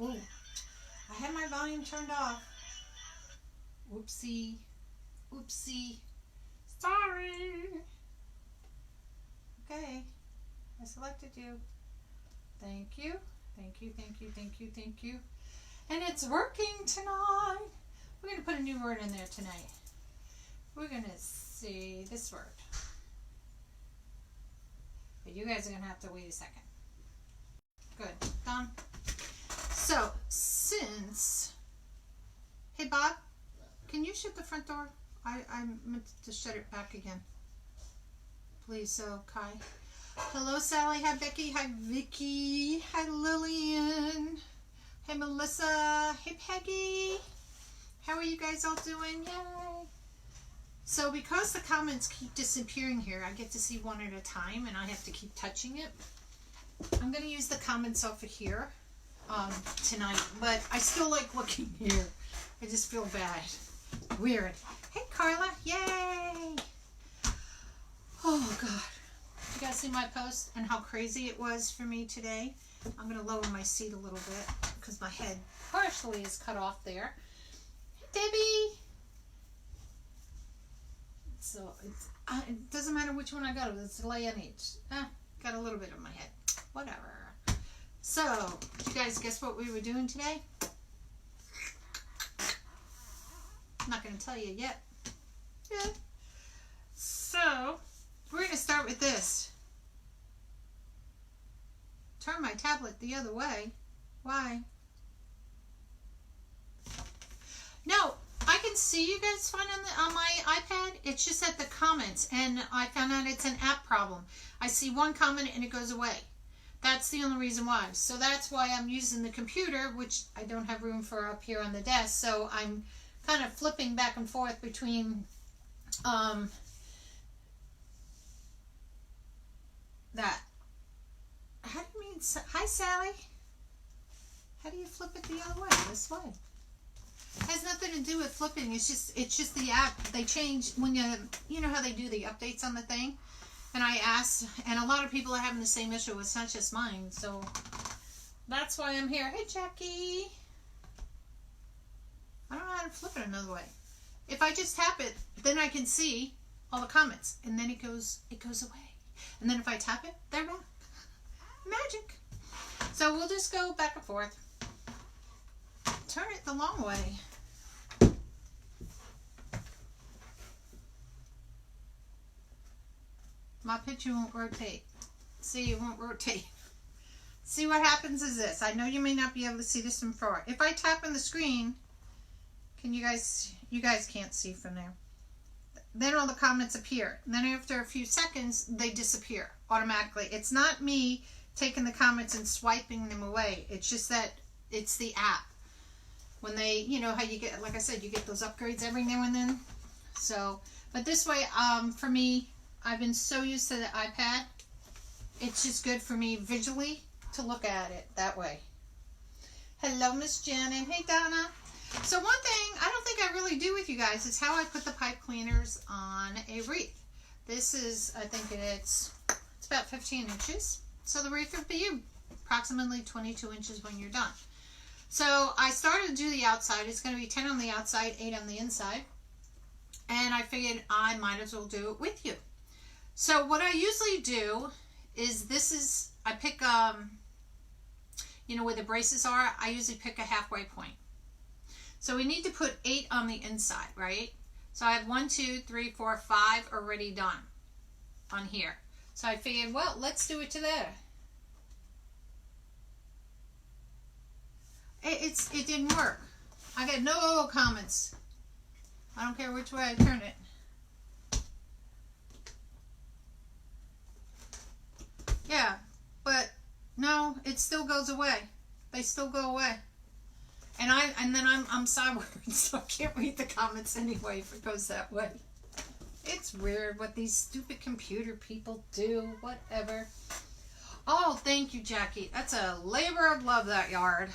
Ooh, I had my volume turned off. Oopsie. Oopsie. Sorry. Okay. I selected you. Thank you. Thank you, thank you, thank you, thank you. And it's working tonight. We're going to put a new word in there tonight. We're going to see this word. But you guys are going to have to wait a second. Good. Done. So, since... Hey, Bob, can you shut the front door? I meant to shut it back again. Please, so, Kai. Hello, Sally. Hi, Becky. Hi, Vicky. Hi, Lillian. Hey, Melissa. Hey, Peggy. How are you guys all doing? Yay. So because the comments keep disappearing here, I get to see one at a time and I have to keep touching it. I'm going to use the comments off of here tonight, but I still like looking here. I just feel bad. Weird. Hey, Carla. Yay. Oh, God. You guys see my post and how crazy it was for me today? I'm going to lower my seat a little bit because my head partially is cut off there. Hey, Debbie! So, it doesn't matter which one I go to. It's a lay on each. Got a little bit on my head. Whatever. So, did you guys guess what we were doing today? I'm not going to tell you yet. Yeah. So, we're going to start with this. Turn my tablet the other way. Why? No, I can see you guys fine on my iPad. It's just at the comments, and I found out it's an app problem. I see one comment and it goes away. That's the only reason why. So that's why I'm using the computer, which I don't have room for up here on the desk. So I'm kind of flipping back and forth between that. How do you mean? Hi, Sally. How do you flip it the other way? This way. Has nothing to do with flipping. It's just the app. They change when you know how they do the updates on the thing. And I asked, and a lot of people are having the same issue. It's not just mine. So that's why I'm here. Hey, Jackie. I don't know how to flip it another way. If I just tap it, then I can see all the comments, and then it goes away. And then if I tap it, they're back. Magic. So we'll just go back and forth. Turn it the long way. My picture won't rotate. See, it won't rotate. See, what happens is this. I know you may not be able to see this from far. If I tap on the screen, can you guys can't see from there. Then all the comments appear. And then after a few seconds, they disappear automatically. It's not me taking the comments and swiping them away. It's just that it's the app. When they, you know how you get, like I said, you get those upgrades every now and then. So, but this way, for me, I've been so used to the iPad. It's just good for me visually to look at it that way. Hello, Miss Janet. Hey, Donna. So one thing I don't think I really do with you guys is how I put the pipe cleaners on a wreath. This is, I think it's about 15 inches. So the wreath will be approximately 22 inches when you're done. So I started to do the outside. It's going to be 10 on the outside, 8 on the inside. And I figured I might as well do it with you. So what I usually do is I pick, you know, where the braces are, I usually pick a halfway point. So we need to put 8 on the inside, right? So I have 1, 2, 3, 4, 5 already done on here. So I figured, well, let's do it to there. It didn't work. I got no comments. I don't care which way I turn it. Yeah, but no, it still goes away. They still go away. And then I'm sideways, so I can't read the comments anyway if it goes that way. It's weird what these stupid computer people do. Whatever. Oh, thank you, Jackie. That's a labor of love, that yard.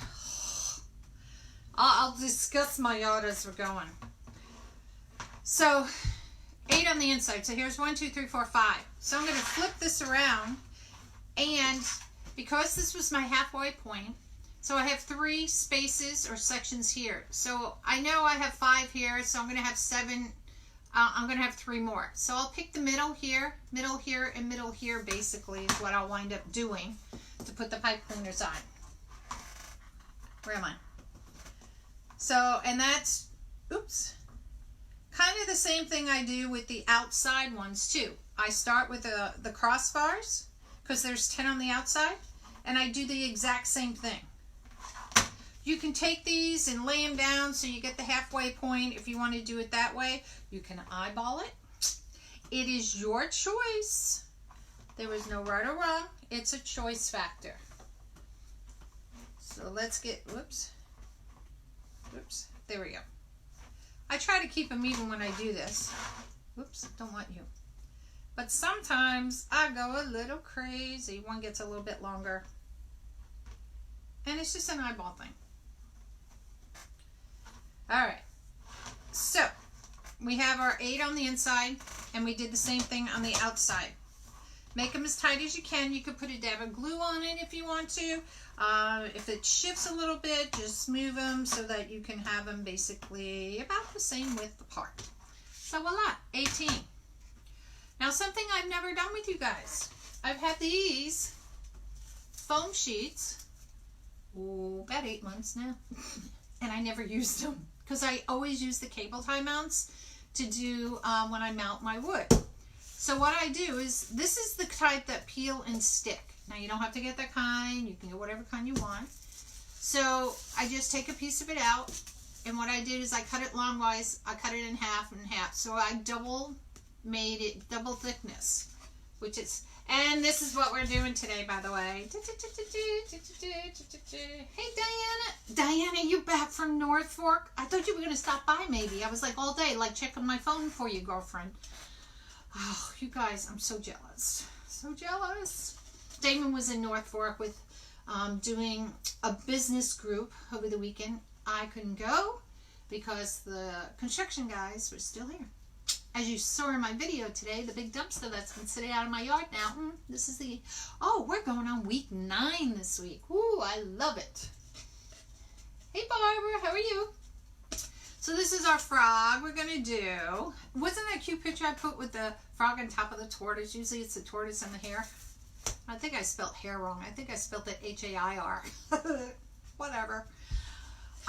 I'll discuss my yard as we're going. So, 8 on the inside. So here's 1, 2, 3, 4, 5. So I'm going to flip this around. And because this was my halfway point, So I have 3 spaces or sections here. So I know I have 5 here, so I'm going to have 7. I'm going to have 3 more. So I'll pick the middle here, and middle here basically is what I'll wind up doing to put the pipe cleaners on. Where am I? So, and that's, oops, kind of the same thing I do with the outside ones too. I start with the crossbars because there's 10 on the outside, and I do the exact same thing. You can take these and lay them down so you get the halfway point. If you want to do it that way, you can eyeball it. It is your choice. There is no right or wrong. It's a choice factor. So let's get, whoops, there we go. I try to keep them even when I do this. Whoops, don't want you. But sometimes I go a little crazy. One gets a little bit longer. And it's just an eyeball thing. All right, so we have our 8 on the inside, and we did the same thing on the outside. Make them as tight as you can. You could put a dab of glue on it if you want to. If it shifts a little bit, just move them so that you can have them basically about the same width apart. So voila, 18. Now something I've never done with you guys. I've had these foam sheets, about 8 months now, and I never used them. Because I always use the cable tie mounts to do when I mount my wood. So what I do is, this is the type that peel and stick. Now you don't have to get that kind, you can get whatever kind you want. So I just take a piece of it out, and what I did is I cut it longwise, I cut it in half and half. So I made it double thickness, which is, and this is what we're doing today, by the way. Hey, Diana, you back from North Fork? I thought you were going to stop by maybe. I was like all day, like checking my phone for you, girlfriend. Oh, you guys, I'm so jealous. So jealous. Damon was in North Fork with doing a business group over the weekend. I couldn't go because the construction guys were still here. As you saw in my video today, the big dumpster that's been sitting out in my yard now. This is the, oh, we're going on week 9 this week. Ooh, I love it. Hey, Barbara, how are you? So this is our frog we're going to do. Wasn't that a cute picture I put with the frog on top of the tortoise? Usually it's the tortoise and the hare. I think I spelled hair wrong. I think I spelled it H-A-I-R. Whatever.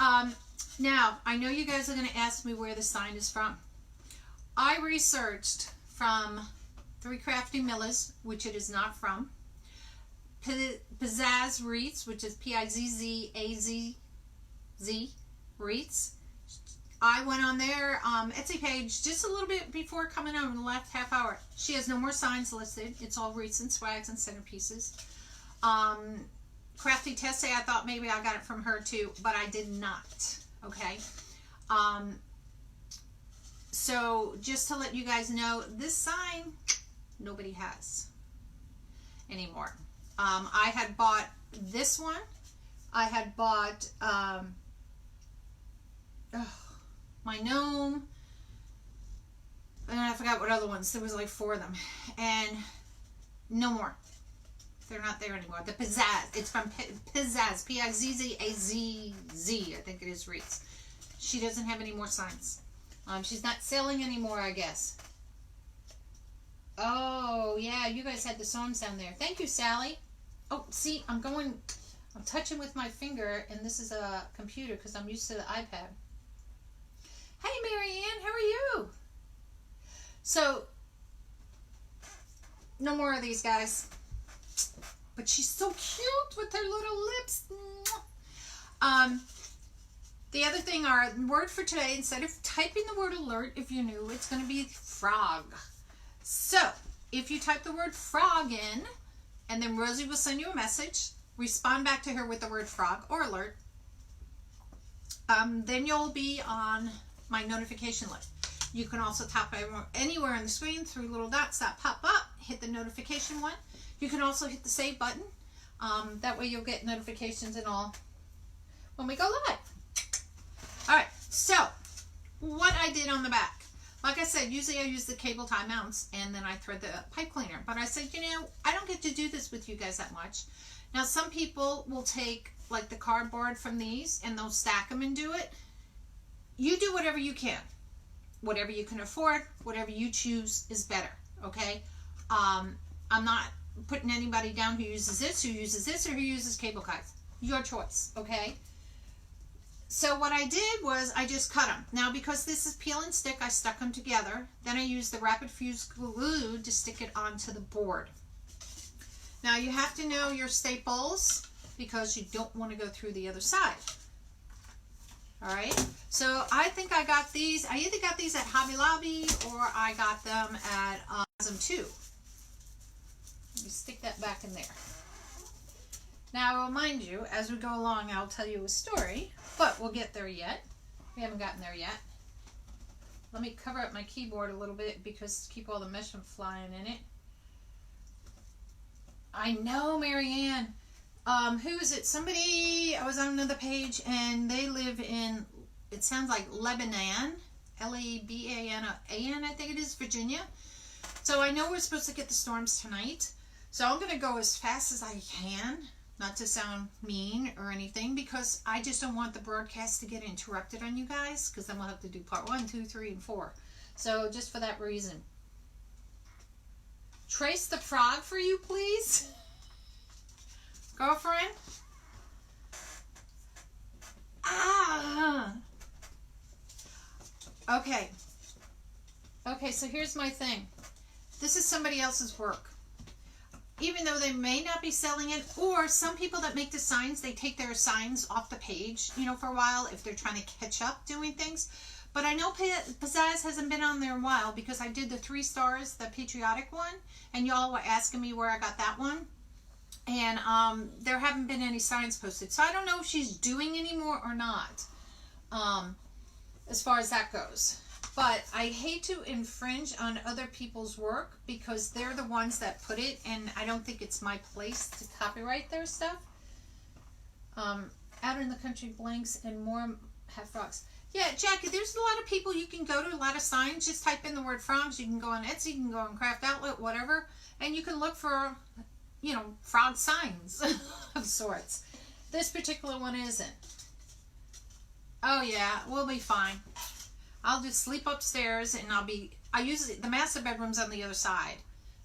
Now, I know you guys are going to ask me where the sign is from. I researched from 3 Crafty Millers, which it is not from. Pizzazz Wreaths, which is P-I-Z-Z-A-Z-Z Wreaths. I went on their Etsy page just a little bit before coming on in the last half hour. She has no more signs listed. It's all wreaths and swags and centerpieces. Crafty Tessie, I thought maybe I got it from her too, but I did not. Okay. So just to let you guys know, this sign nobody has anymore. I had bought this one. I had bought my gnome, and I forgot what other ones. There was like 4 of them, and no more. They're not there anymore. The Pizzazz, it's from Pizzazz, P-I-Z-Z-A-Z-Z, I think it is Wreaths. She doesn't have any more signs. She's not selling anymore, I guess. Oh, yeah, you guys had the songs down there. Thank you, Sally. Oh, see, I'm touching with my finger, and this is a computer because I'm used to the iPad. Hey, Marianne, how are you? So, no more of these guys. But she's so cute with her little lips. The other thing, our word for today, instead of typing the word alert, if you're new, it's going to be frog. So, if you type the word frog in, and then Rosie will send you a message, respond back to her with the word frog or alert, then you'll be on my notification list. You can also tap anywhere on the screen, 3 little dots that pop up, hit the notification one. You can also hit the save button. That way you'll get notifications and all when we go live. Alright, so what I did on the back. Like I said, usually I use the cable tie mounts and then I thread the pipe cleaner. But I said, you know, I don't get to do this with you guys that much. Now some people will take like the cardboard from these, and they'll stack them and do it. You do whatever you can. Whatever you can afford, whatever you choose is better, okay? I'm not putting anybody down who uses this, or who uses cable ties. Your choice, okay? So what I did was I just cut them. Now, because this is peel and stick, I stuck them together. Then I used the rapid fuse glue to stick it onto the board. Now, you have to know your staples because you don't want to go through the other side. All right, so I think I got these. I either got these at Hobby Lobby or I got them at Amazon too. Let me stick that back in there. Now, I will remind you, as we go along, I'll tell you a story, but we'll get there yet. We haven't gotten there yet. Let me cover up my keyboard a little bit because to keep all the mesh from flying in it. I know, Marianne. Who is it? Somebody, I was on another page and they live in, it sounds like Lebanon, Lebanon, I think it is, Virginia. So I know we're supposed to get the storms tonight. So I'm going to go as fast as I can, not to sound mean or anything, because I just don't want the broadcast to get interrupted on you guys, because then we'll have to do part 1, 2, 3, and 4. So just for that reason. Trace the frog for you, please. Girlfriend? Ah! Okay. Okay, so here's my thing. This is somebody else's work. Even though they may not be selling it, or some people that make the signs, they take their signs off the page, you know, for a while if they're trying to catch up doing things. But I know Pizzazz hasn't been on there in a while because I did the 3 stars, the patriotic one, and y'all were asking me where I got that one. And there haven't been any signs posted. So I don't know if she's doing any more or not, as far as that goes. But I hate to infringe on other people's work because they're the ones that put it, and I don't think it's my place to copyright their stuff. Out in the country, blanks and more have frogs. Yeah, Jackie, there's a lot of people you can go to, a lot of signs. Just type in the word frogs. You can go on Etsy, you can go on Craft Outlet, whatever, and you can look for, you know, frog signs of sorts. This particular one isn't. Oh yeah, we'll be fine. I'll just sleep upstairs and I usually, the master bedroom's on the other side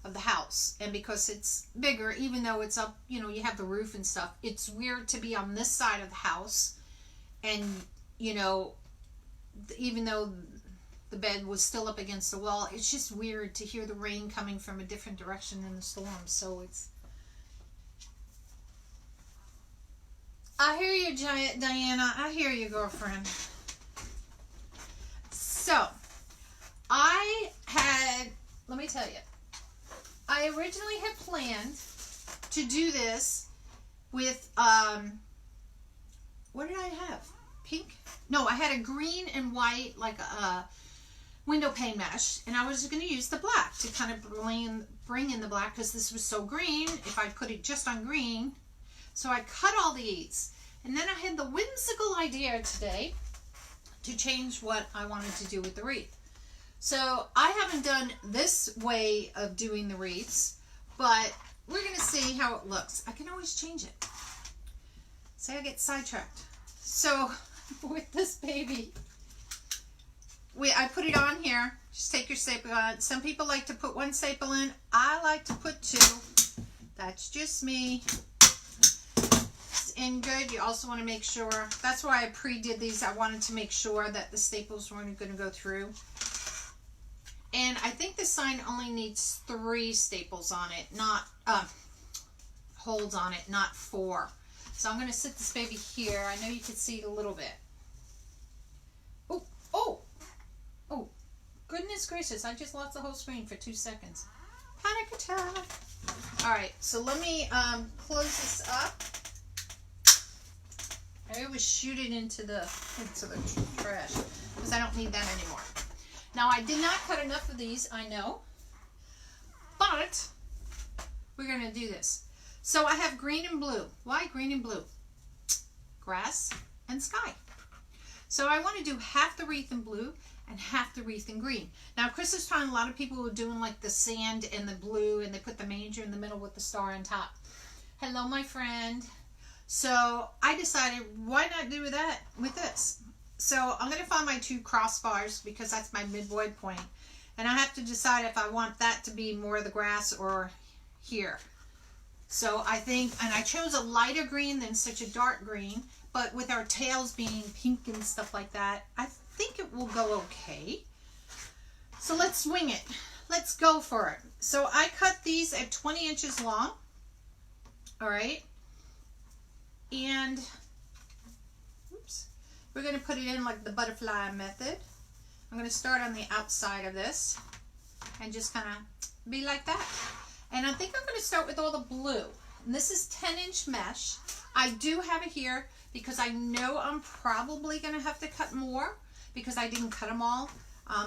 of the house. And because it's bigger, even though it's up, you know, you have the roof and stuff, it's weird to be on this side of the house. And, you know, even though the bed was still up against the wall, it's just weird to hear the rain coming from a different direction in the storm. So it's, I hear you, Diana. I hear you, girlfriend. So, I had, let me tell you, I originally had planned to do this with, what did I have? Pink? No, I had a green and white, like a window pane mesh, and I was going to use the black to kind of bring in the black because this was so green, if I put it just on green. So I cut all these, and then I had the whimsical idea today to change what I wanted to do with the wreath. So I haven't done this way of doing the wreaths, but we're going to see how it looks. I can always change it. Say I get sidetracked. So with this baby, I put it on here. Just take your staple on. Some people like to put 1 staple in. I like to put 2. That's just me. And good. You also want to make sure, that's why I pre-did these. I wanted to make sure that the staples weren't going to go through. And I think the sign only needs 3 staples on it, not holes on it, not 4. So I'm going to sit this baby here. I know you can see it a little bit. Oh, goodness gracious, I just lost the whole screen for 2 seconds. Panic attack. All right, so let me close this up. I always shoot it into the trash because I don't need that anymore. Now, I did not cut enough of these, I know, but we're going to do this. So I have green and blue. Why green and blue? Grass and sky. So I want to do half the wreath in blue and half the wreath in green. Now, Christmas time, a lot of people were doing like the sand and the blue, and they put the manger in the middle with the star on top. Hello, my friend. So I decided, why not do that with this? So I'm going to find my 2 crossbars because that's my midwood point. And I have to decide if I want that to be more of the grass or here. So I think, and I chose a lighter green than such a dark green, but with our tails being pink and stuff like that, I think it will go okay. So let's swing it. Let's go for it. So I cut these at 20 inches long. All right. And, oops, we're going to put it in like the butterfly method. I'm going to start on the outside of this and just kind of be like that. And I think I'm going to start with all the blue. And this is 10-inch mesh. I do have it here because I know I'm probably going to have to cut more because I didn't cut them all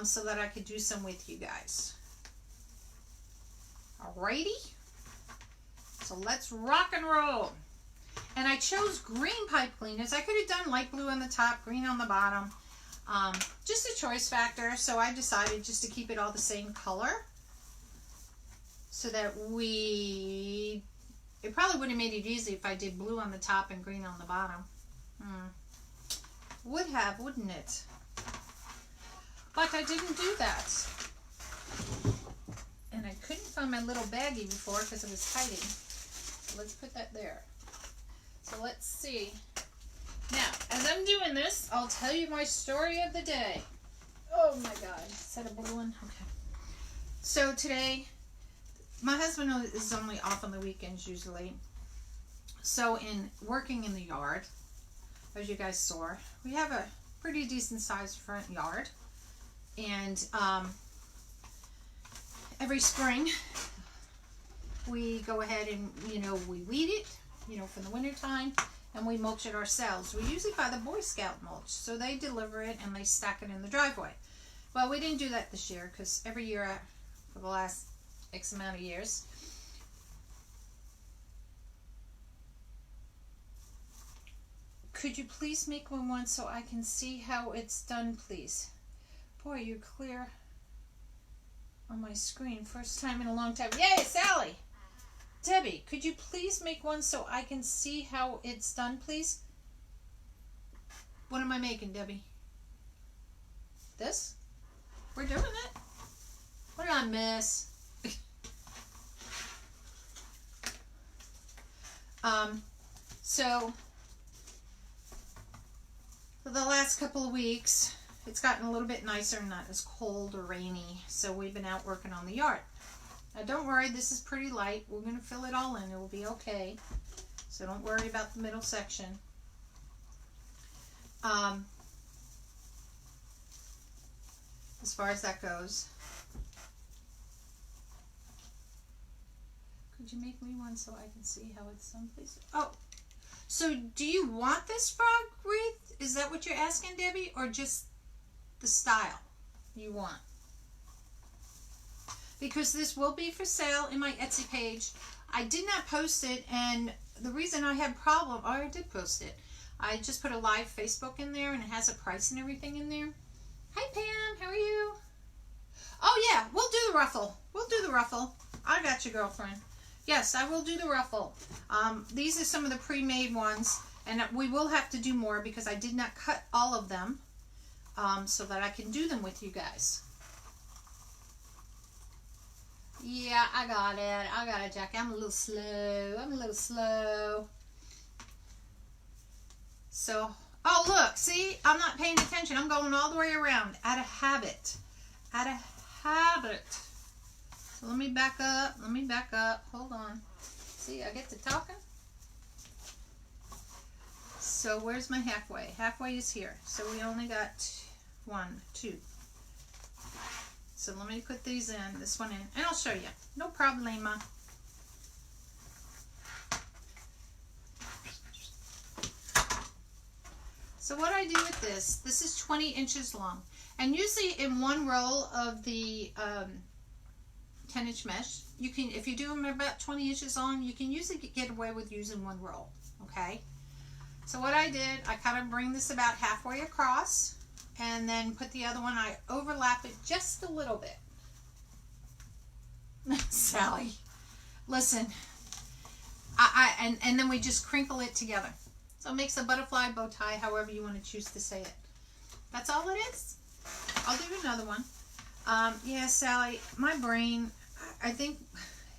so that I could do some with you guys. Alrighty. So let's rock and roll. And I chose green pipe cleaners. I could have done light blue on the top, green on the bottom. Just a choice factor. So I decided just to keep it all the same color. So that it probably would have made it easy if I did blue on the top and green on the bottom. Would have, wouldn't it? But I didn't do that. And I couldn't find my little baggie before because it was hiding. So let's put that there. So let's see. Now, as I'm doing this, I'll tell you my story of the day. Oh my God. Is that a blue one? Okay. So today, my husband is only off on the weekends usually. So in working in the yard, as you guys saw, we have a pretty decent sized front yard. And every spring, we go ahead and, we weed it, for the winter time, and we mulch it ourselves. We usually buy the Boy Scout mulch, so they deliver it and they stack it in the driveway. Well, we didn't do that this year because every year for the last X amount of years, could you please make one so I can see how it's done, please? Boy, you're clear on my screen. First time in a long time. Yay, Sally! Debbie, could you please make one so I can see how it's done, please? What am I making, Debbie? This? We're doing it. What did I miss? So, for the last couple of weeks, it's gotten a little bit nicer and not as cold or rainy, so we've been out working on the yard. Now don't worry, this is pretty light. We're going to fill it all in. It will be okay. So don't worry about the middle section. As far as that goes. Could you make me one so I can see how it's done, please? Oh, so do you want this frog wreath? Is that what you're asking, Debbie? Or just the style you want? Because this will be for sale in my Etsy page. I did not post it, and the reason I had problem, oh, I did post it. I just put a live Facebook in there, and it has a price and everything in there. Hi, Pam. How are you? Oh, yeah. We'll do the ruffle. We'll do the ruffle. I got you, girlfriend. Yes, I will do the ruffle. These are some of the pre-made ones, and we will have to do more because I did not cut all of them so that I can do them with you guys. Yeah, I got it, Jackie. I'm a little slow. So, oh, look, see? I'm not paying attention. I'm going all the way around out of habit. So let me back up. Hold on. See, I get to talking. So where's my halfway? Halfway is here. So we only got 1, 2. So let me put these in, this one in, and I'll show you. No problema. So what I do with this is 20 inches long. And usually in one roll of the 10-inch mesh, you can, if you do them about 20 inches long, you can usually get away with using one roll, okay? So what I did, I kind of bring this about halfway across, and then put the other one, I overlap it just a little bit. Sally, listen, and then we just crinkle it together. So it makes a butterfly bow tie, however you want to choose to say it. That's all it is. I'll do another one. Yeah, Sally, my brain, I think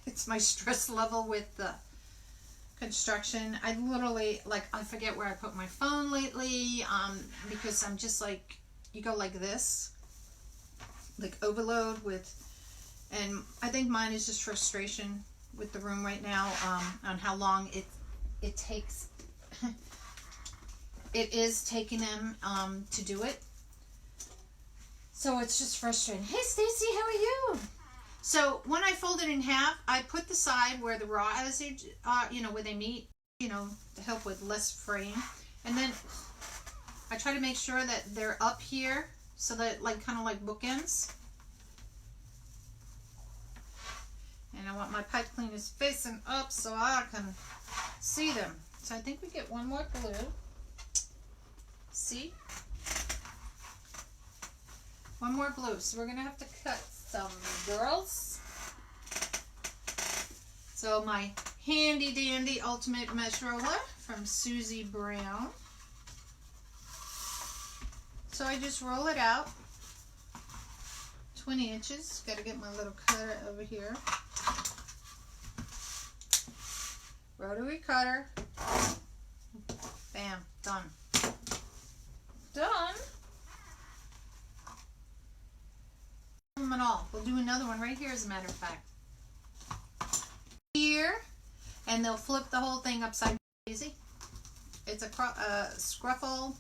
it's my stress level with the construction. I literally, like, I forget where I put my phone lately, because I'm just like, you go like this, like overload with, and I think mine is just frustration with the room right now, on how long it takes. It is taking them to do it. So it's just frustrating. Hey Stacy, how are you? So when I fold it in half, I put the side where the raw is, where they meet, to help with less fraying. And then I try to make sure that they're up here so that kind of like bookends. And I want my pipe cleaners facing up so I can see them. So I think we get one more glue. See? One more glue. So we're going to have to cut some, girls. So my handy dandy ultimate mesh roller from Susie Brown. So I just roll it out 20 inches. Got to get my little cutter over here. Rotary cutter. Bam. Done. Done. Them and all. We'll do another one right here, as a matter of fact. Here, and they'll flip the whole thing upside down. Easy. It's a scruffle.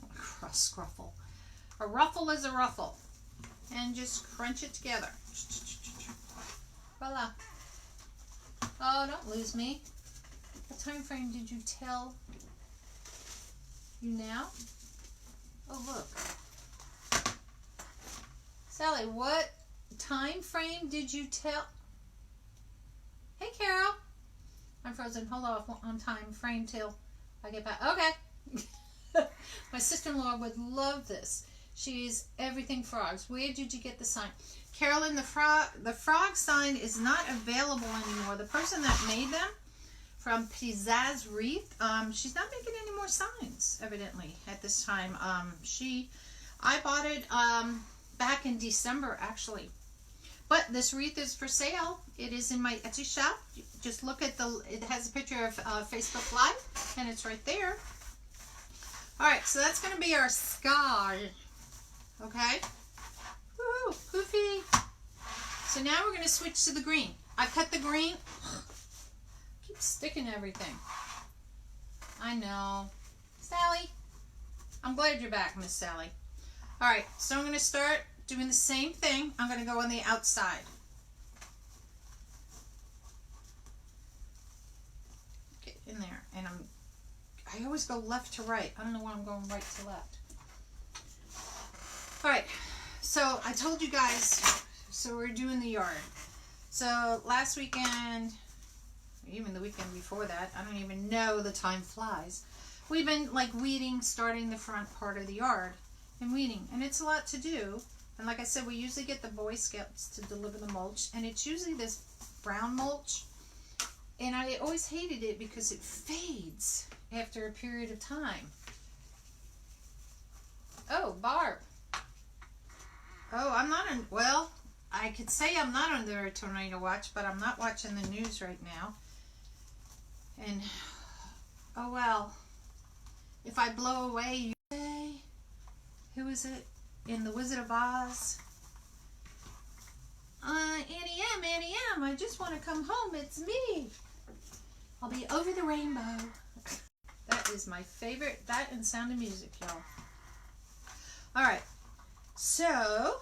A ruffle is a ruffle, and just crunch it together. Voila. Oh, don't lose me. What time frame did you tell you now? Oh, look. Sally, what time frame did you tell? Hey, Carol. I'm frozen. Hold off on time frame till I get back. Okay. My sister-in-law would love this. She's everything frogs. Where did you get the sign? Carolynne, the frog sign is not available anymore. The person that made them from Pizzazz Wreath, she's not making any more signs, evidently, at this time. I bought it back in December, actually. But this wreath is for sale. It is in my Etsy shop. Just look at it has a picture of Facebook Live, and it's right there. All right, so that's going to be our sky. Okay? Woo, poofy. So now we're going to switch to the green. I cut the green. Keep sticking everything. I know. Sally, I'm glad you're back, Miss Sally. All right, so I'm going to start doing the same thing. I'm going to go on the outside. Get in there. And I always go left to right. I don't know why I'm going right to left. All right. So I told you guys, so we're doing the yard. So last weekend, even the weekend before that, I don't even know, the time flies. We've been like weeding, starting the front part of the yard and weeding. And it's a lot to do. And like I said, we usually get the Boy Scouts to deliver the mulch, and it's usually this brown mulch. And I always hated it because it fades after a period of time. Oh, Barb. Oh, I'm not in, well, I could say I'm not under a tornado watch, but I'm not watching the news right now. And, oh well, if I blow away, you say, who is it? In The Wizard of Oz. Annie M, I just want to come home. It's me. I'll be over the rainbow. That is my favorite. That and Sound of Music, y'all. All right. So,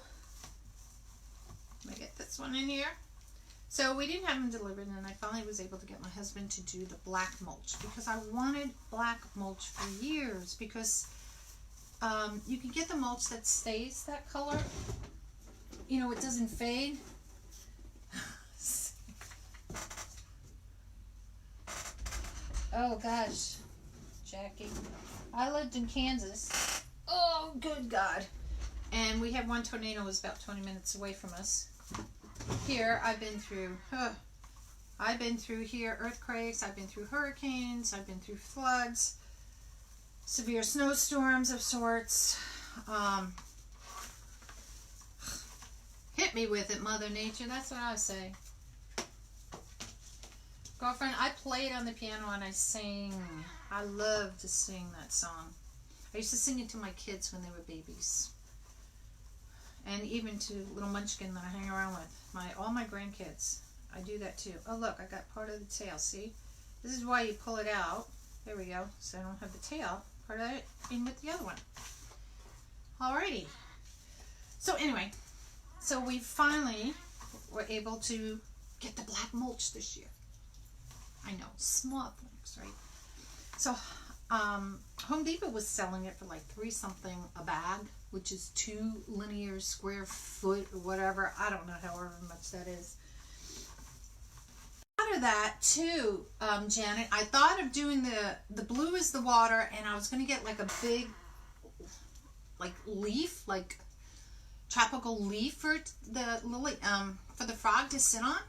let me get this one in here. So we didn't have them delivered, and I finally was able to get my husband to do the black mulch because I wanted black mulch for years because you can get the mulch that stays that color. You know, it doesn't fade. Oh gosh, Jackie. I lived in Kansas. Oh, good God. And we had one tornado was about 20 minutes away from us. Here, I've been through I've been through here earthquakes, I've been through hurricanes, I've been through floods, severe snowstorms of sorts. Hit me with it, Mother Nature. That's what I say. Girlfriend, I played on the piano and I sang. I love to sing that song. I used to sing it to my kids when they were babies. And even to little munchkin that I hang around with. All my grandkids. I do that too. Oh look, I got part of the tail, see? This is why you pull it out. There we go. So I don't have the tail. Part of it in with the other one. Alrighty. So anyway, so we finally were able to get the black mulch this year. I know, small things, right? So Home Depot was selling it for like $3 something a bag, which is 2 linear square foot or whatever. I don't know however much that is. Out of that too, Janet, I thought of doing the blue is the water, and I was going to get like a big like leaf, like tropical leaf for the lily, for the frog to sit on.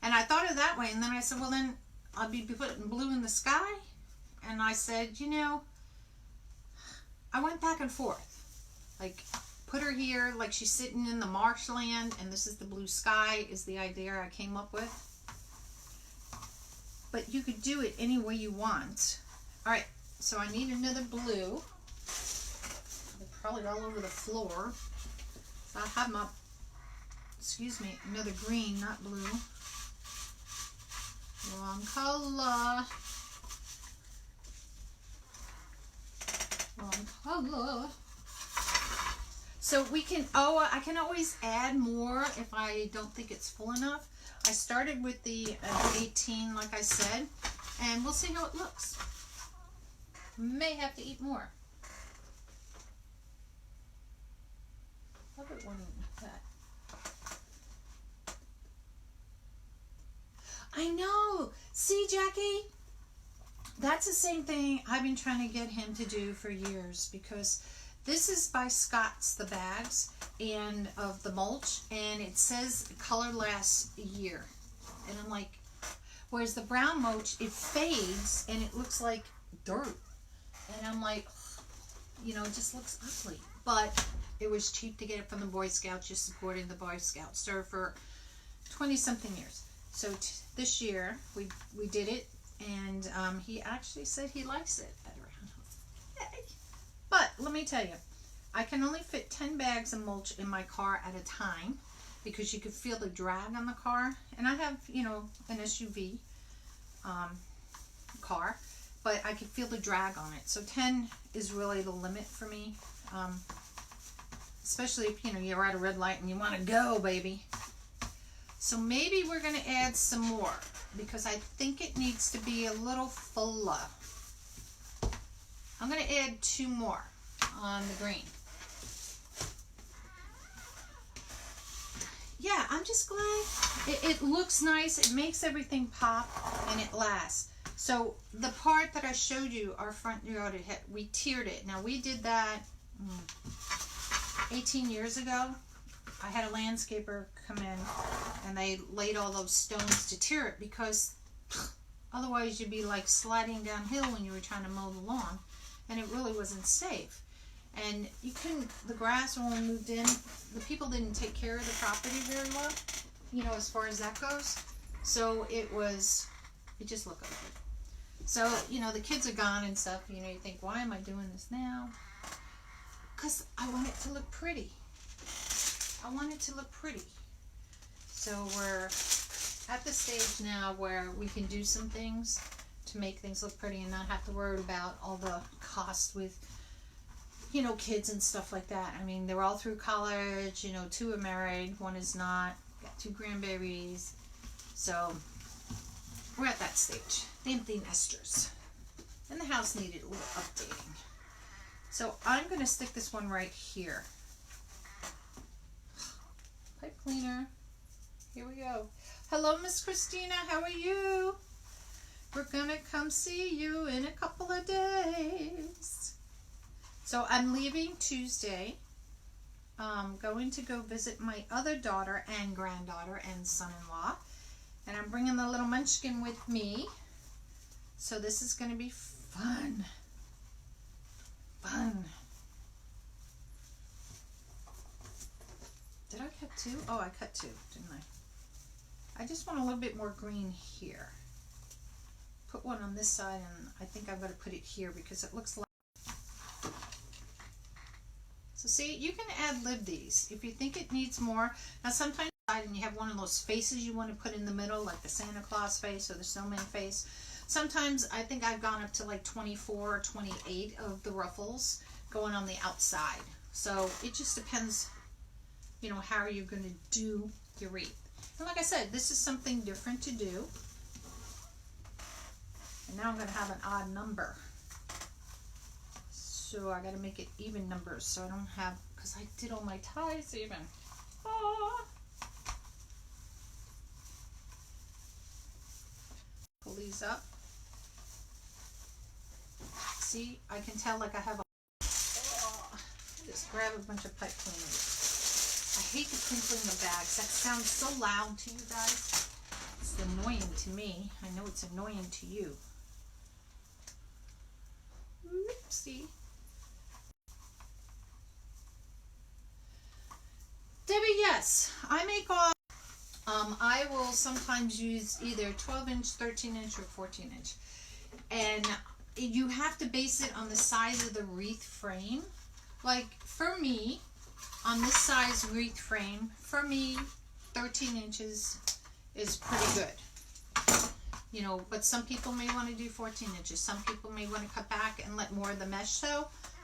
And I thought of that way, and then I said, well then I'll be putting blue in the sky. And I said, you know, I went back and forth. Like, put her here, like she's sitting in the marshland, and this is the blue sky, is the idea I came up with. But you could do it any way you want. Alright, so I need another blue. They're probably all over the floor. So I have my, excuse me, another green, not blue. Wrong color. Wrong color. So we can, I can always add more if I don't think it's full enough. I started with the 18, like I said, and we'll see how it looks. May have to eat more. Love it when that. I know. See, Jackie? That's the same thing I've been trying to get him to do for years, because this is by Scott's, the bags, and of the mulch, and it says color lasts a year. And I'm like, whereas the brown mulch, it fades and it looks like dirt. And I'm like, you know, it just looks ugly. But it was cheap to get it from the Boy Scouts, just supporting the Boy Scouts. So for 20-something years. So this year, we did it, and he actually said he likes it better. Yay. But let me tell you, I can only fit 10 bags of mulch in my car at a time, because you could feel the drag on the car. And I have, you know, an SUV car, but I could feel the drag on it. So 10 is really the limit for me, especially if, you know, you're at a red light and you want to go, baby. So maybe we're going to add some more, because I think it needs to be a little fuller. I'm going to add 2 more on the green. Yeah, I'm just glad it looks nice. It makes everything pop, and it lasts. So the part that I showed you, our front yard, we tiered it. Now we did that 18 years ago. I had a landscaper come in, and they laid all those stones to tier it, because otherwise you'd be like sliding downhill when you were trying to mow the lawn, and it really wasn't safe. And you couldn't, the grass when we moved in, the people didn't take care of the property very well, you know, as far as that goes. So it just looked ugly. So, you know, the kids are gone and stuff, you know, you think, why am I doing this now? Because I want it to look pretty. I want it to look pretty. So we're at the stage now where we can do some things to make things look pretty and not have to worry about all the cost with, you know, kids and stuff like that. I mean, they're all through college, you know, 2 are married, 1 is not, got 2 grandbabies. So we're at that stage, the empty nesters. And the house needed a little updating. So I'm going to stick this one right here. Pipe cleaner. Here we go. Hello, Miss Christina. How are you? We're going to come see you in a couple of days. So I'm leaving Tuesday. Going to go visit my other daughter and granddaughter and son-in-law. And I'm bringing the little munchkin with me. So this is going to be fun. Fun. Did I cut two? Oh, I cut two, didn't I? I just want a little bit more green here. Put one on this side, and I think I'm going to put it here because it looks like... So see, you can ad-lib these if you think it needs more. Now sometimes and you have one of those faces you want to put in the middle, like the Santa Claus face or the snowman face. Sometimes I think I've gone up to like 24 or 28 of the ruffles going on the outside. So it just depends, you know, how you're going to do your wreath. And like I said, this is something different to do. And now I'm going to have an odd number. So I got to make it even numbers so I don't have, because I did all my ties even. Oh. Pull these up. See, I can tell like I have a... Oh. Just grab a bunch of pipe cleaners. I hate the crinkling of bags. That sounds so loud to you guys. It's annoying to me. I know it's annoying to you. Oopsie. Debbie, yes, I make all... I will sometimes use either 12-inch, 13-inch, or 14-inch. And you have to base it on the size of the wreath frame. Like, for me, on this size wreath frame, for me, 13 inches is pretty good. You know, but some people may want to do 14 inches. Some people may want to cut back and let more of the mesh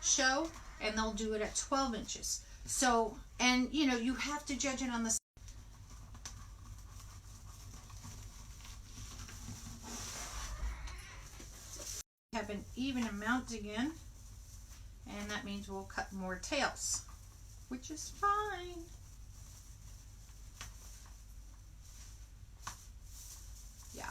show, and they'll do it at 12 inches. So, and you know, you have to judge it on the... Have an even amount again, and that means we'll cut more tails, which is fine. Yeah.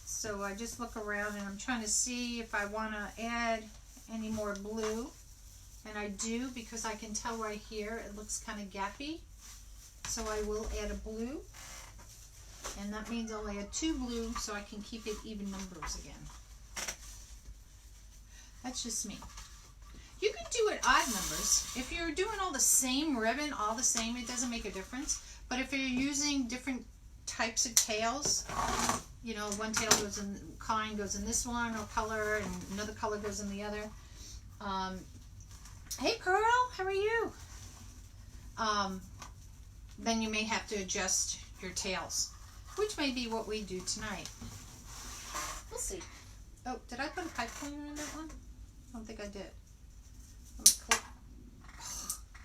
So I just look around and I'm trying to see if I want to add any more blue, and I do, because I can tell right here it looks kind of gappy. So I will add a blue, and that means I'll add 2 blue so I can keep it even numbers again. That's just me. You can do it odd numbers. If you're doing all the same ribbon, all the same, it doesn't make a difference. But if you're using different types of tails, you know, one tail goes in, kind goes in this one or color, and another color goes in the other. Hey Pearl, how are you? Then you may have to adjust your tails, which may be what we do tonight. We'll see. Oh, did I put a pipe cleaner in that one? I don't think I did. Let me click.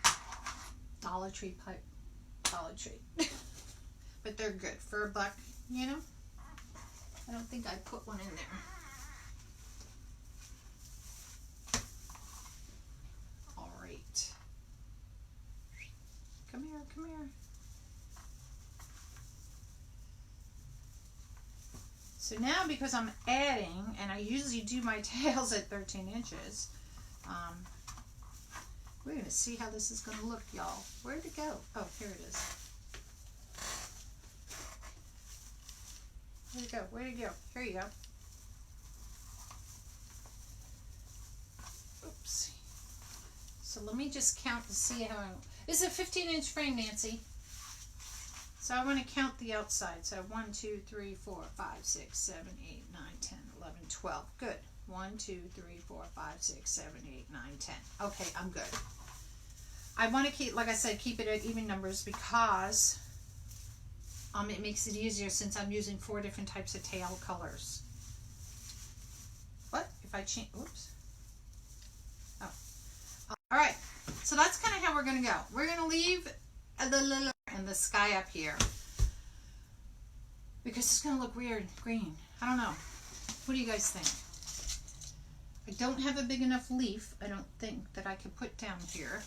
Oh, Dollar Tree pipe. Dollar Tree. But they're good for a buck, you know? I don't think I put one in there. All right. Come here, come here. So now, because I'm adding, and I usually do my tails at 13 inches, we're going to see how this is going to look, y'all. Where'd it go? Oh, here it is. Where'd it go? Where'd it go? Here you go. Oops. So let me just count to see how This is a 15-inch frame, Nancy. So I want to count the outside. So 1, 2, 3, 4, 5, 6, 7, 8, 9, 10, 11, 12. Good. 1, 2, 3, 4, 5, 6, 7, 8, 9, 10. Okay, I'm good. I want to keep, like I said, keep it at even numbers because it makes it easier since I'm using 4 different types of tail colors. What? If I change, oops. Oh. All right. So that's kind of how we're going to go. We're going to leave the little and the sky up here because it's going to look weird green. I don't know. What do you guys think? I don't have a big enough leaf, I don't think, that I could put down here.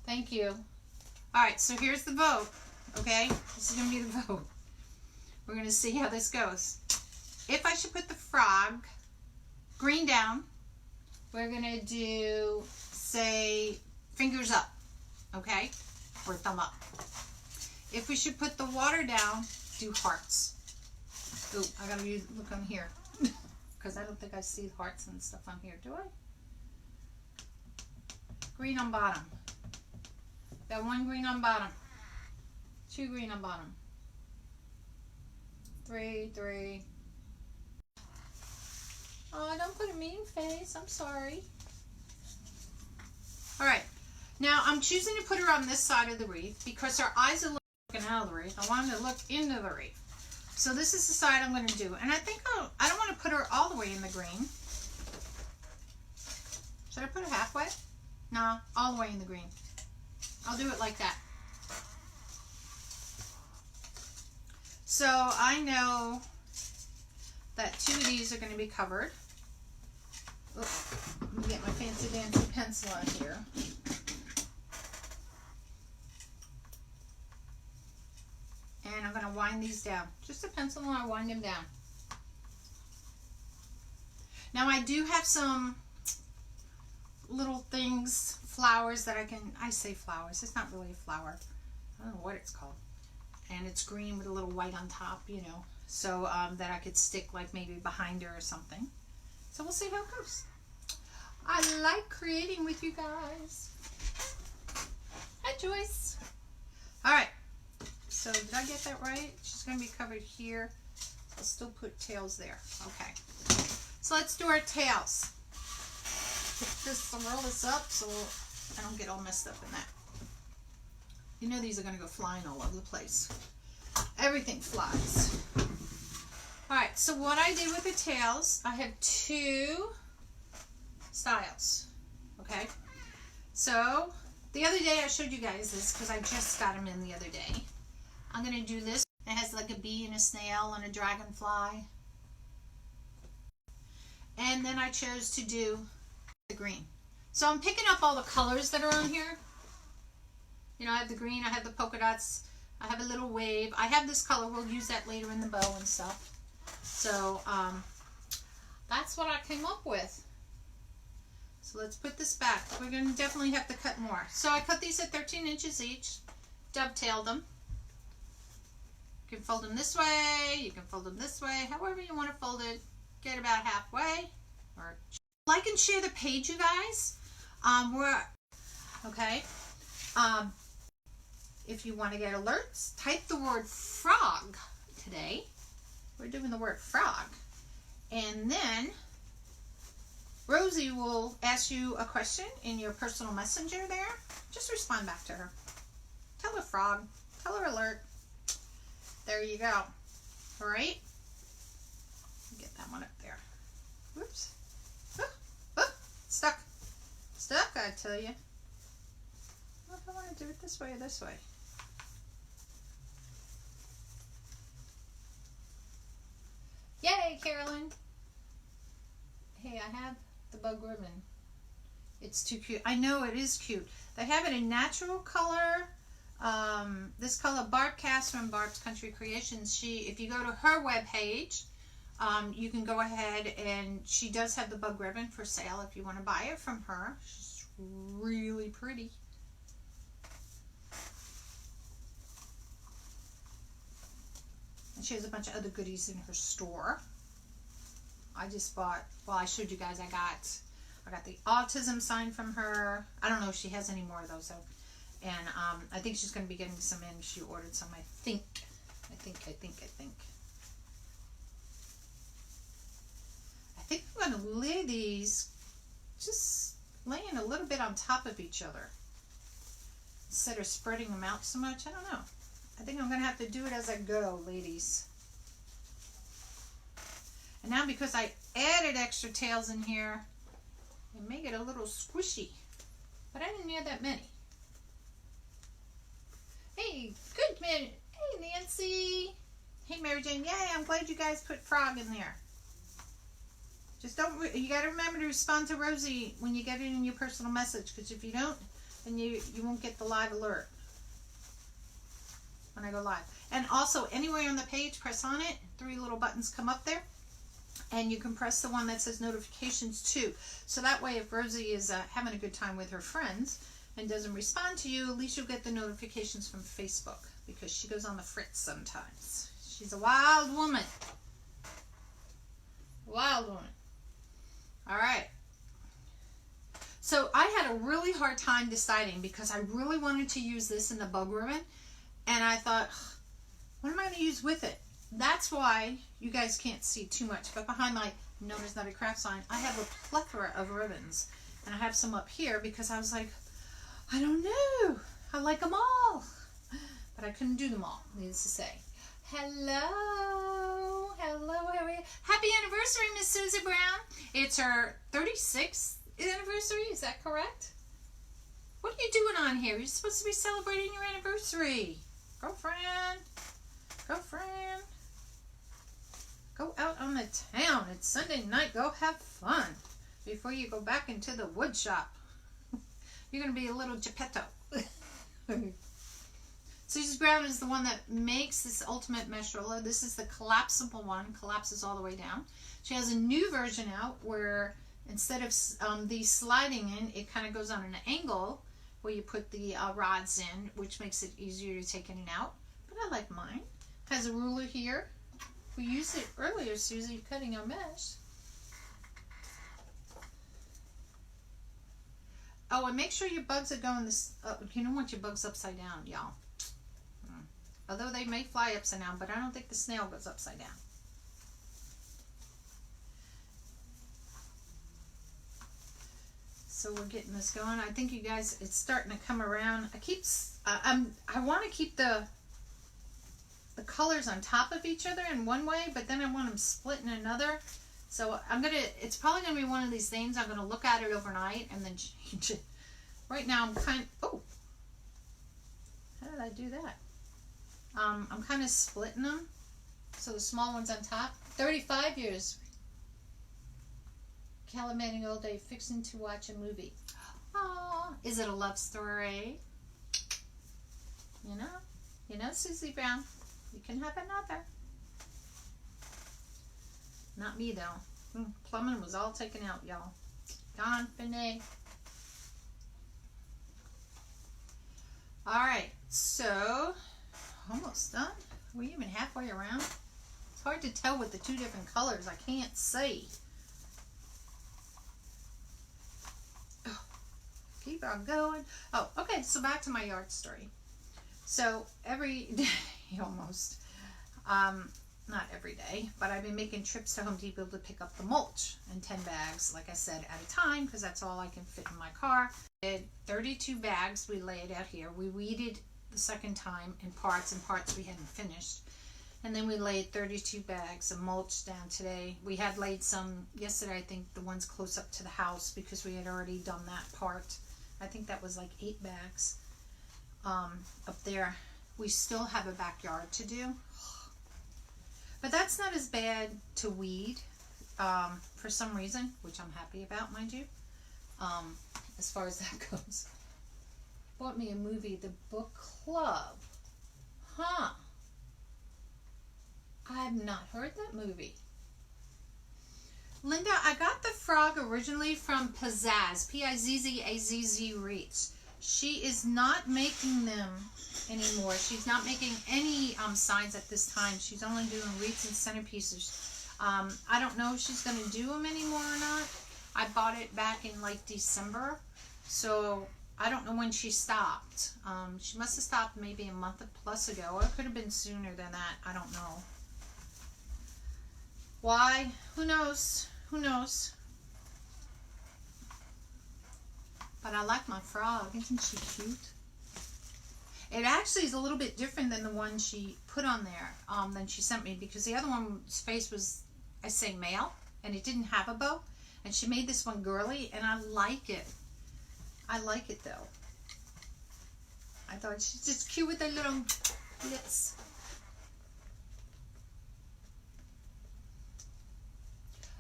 Thank you. All right, so here's the vote, okay? This is going to be the vote. We're going to see how this goes. If I should put the frog green down we're going to do, say, fingers up, okay? Or thumb up. If we should put the water down, do hearts. Ooh, I got to look on here. Because I don't think I see hearts and stuff on here, do I? Green on bottom. Got 1 green on bottom. 2 green on bottom. 3. Oh, don't put a mean face. I'm sorry. Alright. Now, I'm choosing to put her on this side of the wreath because her eyes are looking out of the wreath. I want them to look into the wreath. So this is the side I'm going to do. And I think I don't want to put her all the way in the green. Should I put her halfway? No, all the way in the green. I'll do it like that. So I know that 2 of these are going to be covered. Ooh, let me get my fancy dancy pencil out here. And I'm going to wind these down. Just a pencil and I wind them down. Now I do have some little things, flowers that I say flowers, it's not really a flower. I don't know what it's called. And it's green with a little white on top, you know. So that I could stick like maybe behind her or something. So we'll see how it goes. I like creating with you guys. Hi Joyce. Alright. So did I get that right? She's going to be covered here. I'll still put tails there. Okay. So let's do our tails. Just roll this up so I don't get all messed up in that. You know these are going to go flying all over the place. Everything flies. Alright, so what I did with the tails, I have 2 styles. Okay? So, the other day I showed you guys this because I just got them in the other day. I'm going to do this. It has like a bee and a snail and a dragonfly. And then I chose to do the green. So I'm picking up all the colors that are on here. You know, I have the green, I have the polka dots, I have a little wave. I have this color. We'll use that later in the bow and stuff. So that's what I came up with. So let's put this back. We're going to definitely have to cut more. So I cut these at 13 inches each, dovetailed them. You can fold them this way, you can fold them this way, however you want to fold it. Get about halfway. Or like and share the page, you guys. If you want to get alerts, type the word frog today. We're doing the word frog. And then Rosie will ask you a question in your personal messenger there. Just respond back to her. Tell her frog. Tell her alert. There you go. All right. Get that one up there. Whoops. Stuck. Stuck, I tell you. What if I want to do it this way or this way? Yay, Carolynne. Hey, I have the bug ribbon. It's too cute. I know it is cute. They have it in natural color. This color, Barb Cass from Barb's Country Creations. If you go to her webpage, you can go ahead and she does have the bug ribbon for sale if you want to buy it from her. She's really pretty. And she has a bunch of other goodies in her store. I just bought, well, I showed you guys, I got the autism sign from her. I don't know if she has any more of those though. And I think she's going to be getting some in. She ordered some, I think. I think I'm going to lay these, just laying a little bit on top of each other. Instead of spreading them out so much, I don't know. I think I'm going to have to do it as I go, ladies. And now because I added extra tails in here, it may get a little squishy. But I didn't add that many. Hey, good man. Hey, Nancy. Hey, Mary Jane. Yay, I'm glad you guys put frog in there. Just don't, you got to remember to respond to Rosie when you get it in your personal message, because if you don't, then you won't get the live alert when I go live. And also, anywhere on the page, press on it. 3 little buttons come up there. And you can press the one that says notifications too. So that way if Rosie is having a good time with her friends and doesn't respond to you, at least you'll get the notifications from Facebook, because she goes on the fritz sometimes. She's a wild woman. Wild woman. All right. So I had a really hard time deciding, because I really wanted to use this in the bug ribbon. And I thought, what am I going to use with it? That's why you guys can't see too much. But behind my NonnasNuttykrafts sign, I have a plethora of ribbons. And I have some up here because I was like, I don't know. I like them all. But I couldn't do them all, needless to say. Hello. Hello, how are you? Happy anniversary, Miss Susie Brown. It's her 36th anniversary, is that correct? What are you doing on here? You're supposed to be celebrating your anniversary. Girlfriend. Girlfriend. Go out on the town. It's Sunday night. Go have fun before you go back into the wood shop. You're going to be a little Geppetto. Susie Brown is the one that makes this ultimate mesh roller. This is the collapsible one. Collapses all the way down. She has a new version out where instead of these sliding in, it kind of goes on an angle where you put the rods in, which makes it easier to take in and out. But I like mine. Has a ruler here. We used it earlier, Susie, cutting our mesh. Oh, and make sure your bugs are going this. You don't want your bugs upside down, y'all. Although they may fly upside down, but I don't think the snail goes upside down. So we're getting this going. I think you guys, it's starting to come around. I want to keep the colors on top of each other in one way, but then I want them split in another. So it's probably gonna be one of these things. I'm gonna look at it overnight and then change it. Right now I'm how did I do that? I'm kind of splitting them. So the small one's on top. 35 years. Calimating all day, fixing to watch a movie. Oh, is it a love story? You know, Susie Brown. You can have another. Not me though. Plumbing was all taken out, y'all. Gone, Finney. Alright, so almost done. Are we even halfway around? It's hard to tell with the two different colors. I can't see. Oh, keep on going. Oh, okay, so back to my yard story. So every day, almost, not every day, but I've been making trips to Home Depot to pick up the mulch in 10 bags, like I said, at a time, because that's all I can fit in my car. I did 32 bags we laid out here. We weeded the second time in parts, and parts we hadn't finished. And then we laid 32 bags of mulch down today. We had laid some yesterday, I think the ones close up to the house, because we had already done that part. I think that was like 8 bags up there. We still have a backyard to do. But that's not as bad to weed for some reason, which I'm happy about, mind you, as far as that goes. Bought me a movie, The Book Club. Huh. I have not heard that movie. Linda, I got the frog originally from Pizzazz, P-I-Z-Z-A-Z-Z wreaths. She is not making them anymore. She's not making any signs at this time. She's only doing wreaths and centerpieces. I don't know if she's going to do them anymore or not. I bought it back in like December, so I don't know when she stopped. She must have stopped maybe a month plus ago, or it could have been sooner than that. I don't know. Why? Who knows? Who knows? But I like my frog. Isn't she cute? It actually is a little bit different than the one she put on there, than she sent me, because the other one's face was, I say, male, and it didn't have a bow. And she made this one girly, and I like it. I like it, though. I thought she's just cute with her little lips.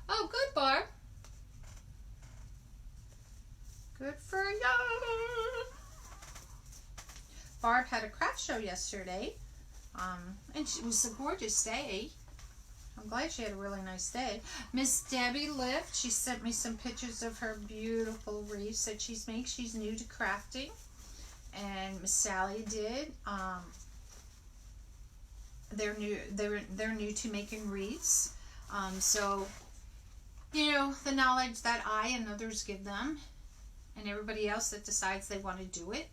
Oh, good, Barb. Good for you. Barb had a craft show yesterday, and it was a gorgeous day. I'm glad she had a really nice day. Miss Debbie Lift, she sent me some pictures of her beautiful wreaths that she's made. She's new to crafting. And Miss Sally did. They're new to making wreaths. So, you know, the knowledge that I and others give them, and everybody else that decides they want to do it,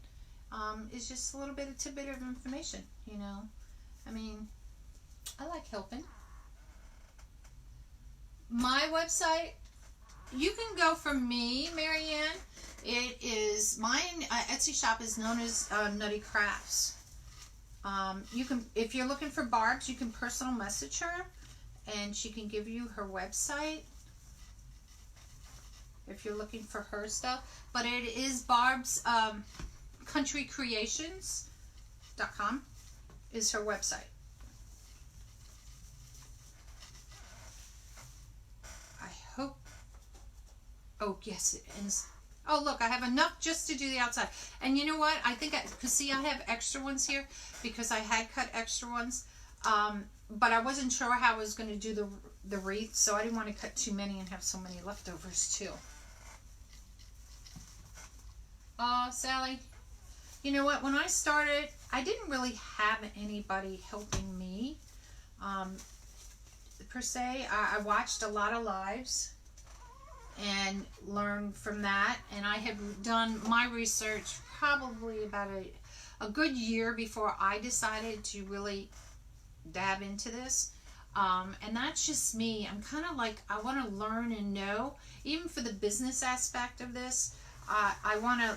is just a tidbit of information, you know. I mean, I like helping. My website, you can go for me, Marianne. It is, my Etsy shop is NonnasNuttykrafts. You can, if you're looking for Barb's, you can personal message her, and she can give you her website if you're looking for her stuff. But it is Barb's countrycreations.com is her website. I hope. Oh, yes, it is. Oh, look, I have enough just to do the outside. And you know what? I think, because see, I have extra ones here because I had cut extra ones. But I wasn't sure how I was going to do the wreath, so I didn't want to cut too many and have so many leftovers too. Sally, you know what? When I started, I didn't really have anybody helping me, per se. I watched a lot of lives and learned from that, and I had done my research probably about a good year before I decided to really dab into this. And that's just me. I'm kind of like, I want to learn and know, even for the business aspect of this. I want to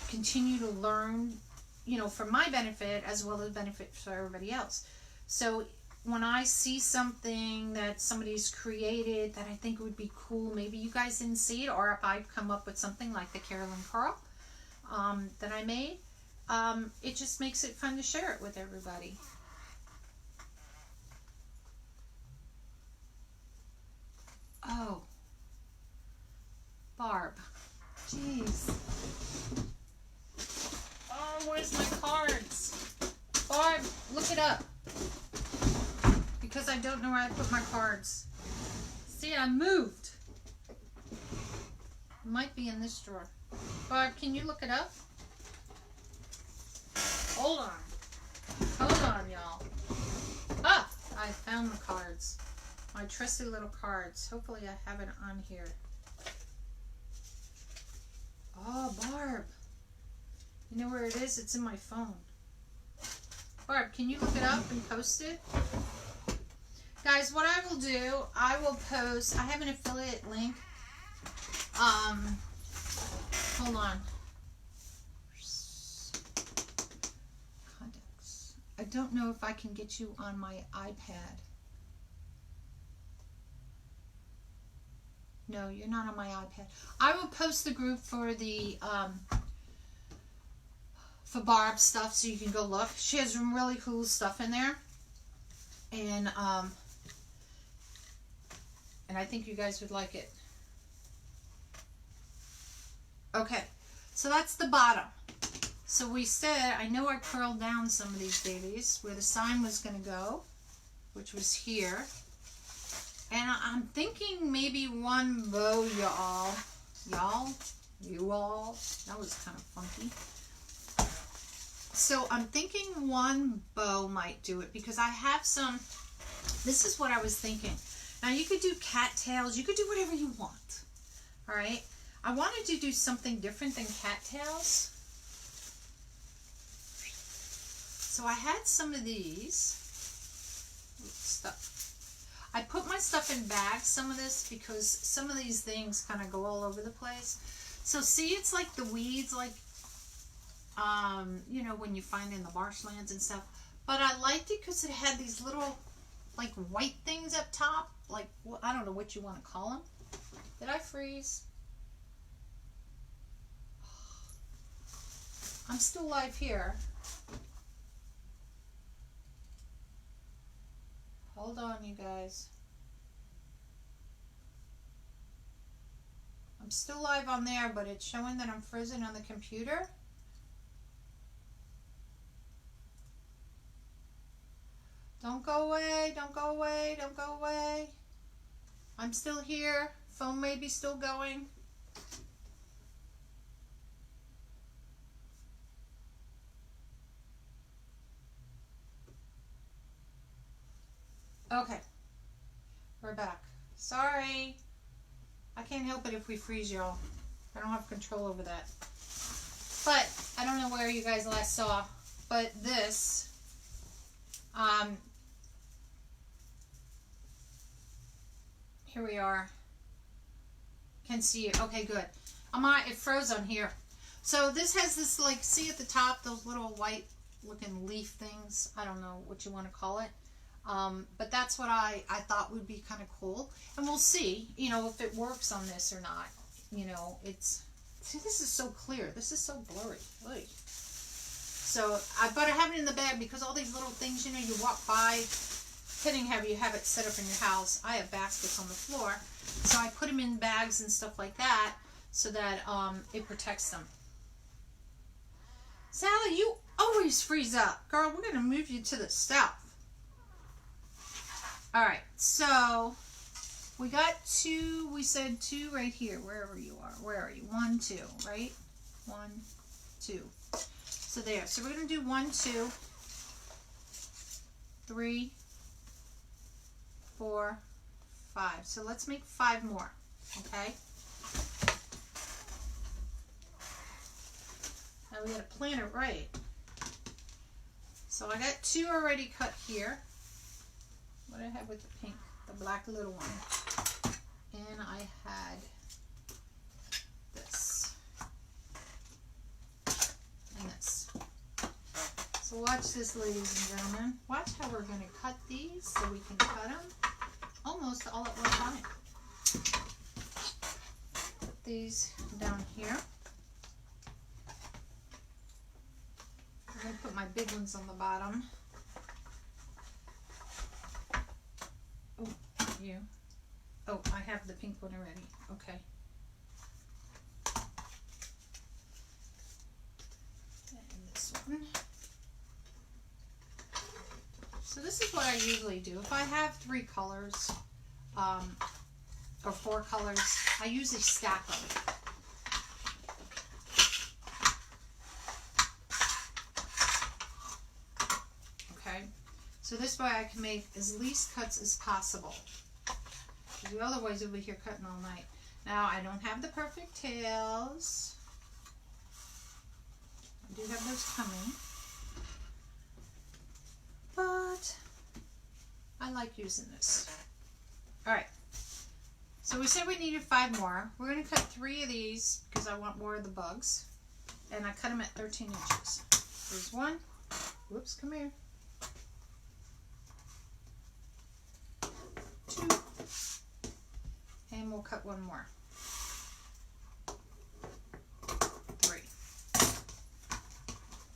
continue to learn, you know, for my benefit as well as benefit for everybody else. So when I see something that somebody's created that I think would be cool, maybe you guys didn't see it, or if I come up with something like the Carolynne curl that I made, it just makes it fun to share it with everybody. Oh, Barb. Jeez. Oh, where's my cards? Barb, look it up. Because I don't know where I put my cards. See, I moved. It might be in this drawer. Barb, can you look it up? Hold on. Hold on, y'all. Ah, I found the cards. My trusty little cards. Hopefully I have it on here. Oh, Barb. You know where it is? It's in my phone. Barb, can you look it up and post it? Guys, what I will do, I will post, I have an affiliate link. Hold on. Contacts. I don't know if I can get you on my iPad. No, you're not on my iPad. I will post the group for the for Barb stuff, so you can go look. She has some really cool stuff in there, and I think you guys would like it. Okay, so that's the bottom. So we said, I know I curled down some of these babies where the sign was going to go, which was here. And I'm thinking maybe one bow, y'all. You all. That was kind of funky. So I'm thinking one bow might do it because I have some, this is what I was thinking. Now you could do cattails, you could do whatever you want. All right. I wanted to do something different than cattails. So I had some of these stuff. I put my stuff in bags, some of this, because some of these things kind of go all over the place. So see, it's like the weeds, like, you know, when you find in the marshlands and stuff. But I liked it because it had these little, like, white things up top. Like, I don't know what you want to call them. Did I freeze? I'm still live here. Hold on, you guys. I'm still live on there, but it's showing that I'm frozen on the computer. Don't go away, don't go away, don't go away. I'm still here. Phone may be still going. Okay, we're back. Sorry. I can't help it if we freeze y'all. I don't have control over that. But I don't know where you guys last saw, but this, here we are. Can see it. Okay, good. It froze on here. So this has this, like, see at the top, those little white looking leaf things. I don't know what you want to call it. But that's what I thought would be kind of cool. And we'll see, you know, if it works on this or not. You know, see, this is so clear. This is so blurry. Oy. So, but I have it in the bag because all these little things, you know, you walk by, depending how you have it set up in your house. I have baskets on the floor. So I put them in bags and stuff like that so that it protects them. Sally, you always freeze up. Girl, we're going to move you to the south. Alright, so we got two, we said two right here, wherever you are. Where are you? 1, 2, right? 1, 2. So there. So we're going to do 1, 2, 3, 4, 5. So let's make 5 more, okay? Now we got to plan it right. So I got 2 already cut here. What did I have with the pink? The black little one. And I had this. And this. So watch this, ladies and gentlemen. Watch how we're going to cut these so we can cut them almost all at one time. Put these down here. I'm going to put my big ones on the bottom. You. Oh, I have the pink one already. Okay. And this one. So this is what I usually do. If I have 3 colors, or 4 colors, I usually stack them. Okay. So this way I can make as least cuts as possible. Otherwise we'll be here cutting all night. Now I don't have the perfect tails. I do have those coming. But I like using this. Alright. So we said we needed 5 more. We're going to cut 3 of these because I want more of the bugs. And I cut them at 13 inches. There's 1. Whoops, come here. 2. And we'll cut 1 more. 3.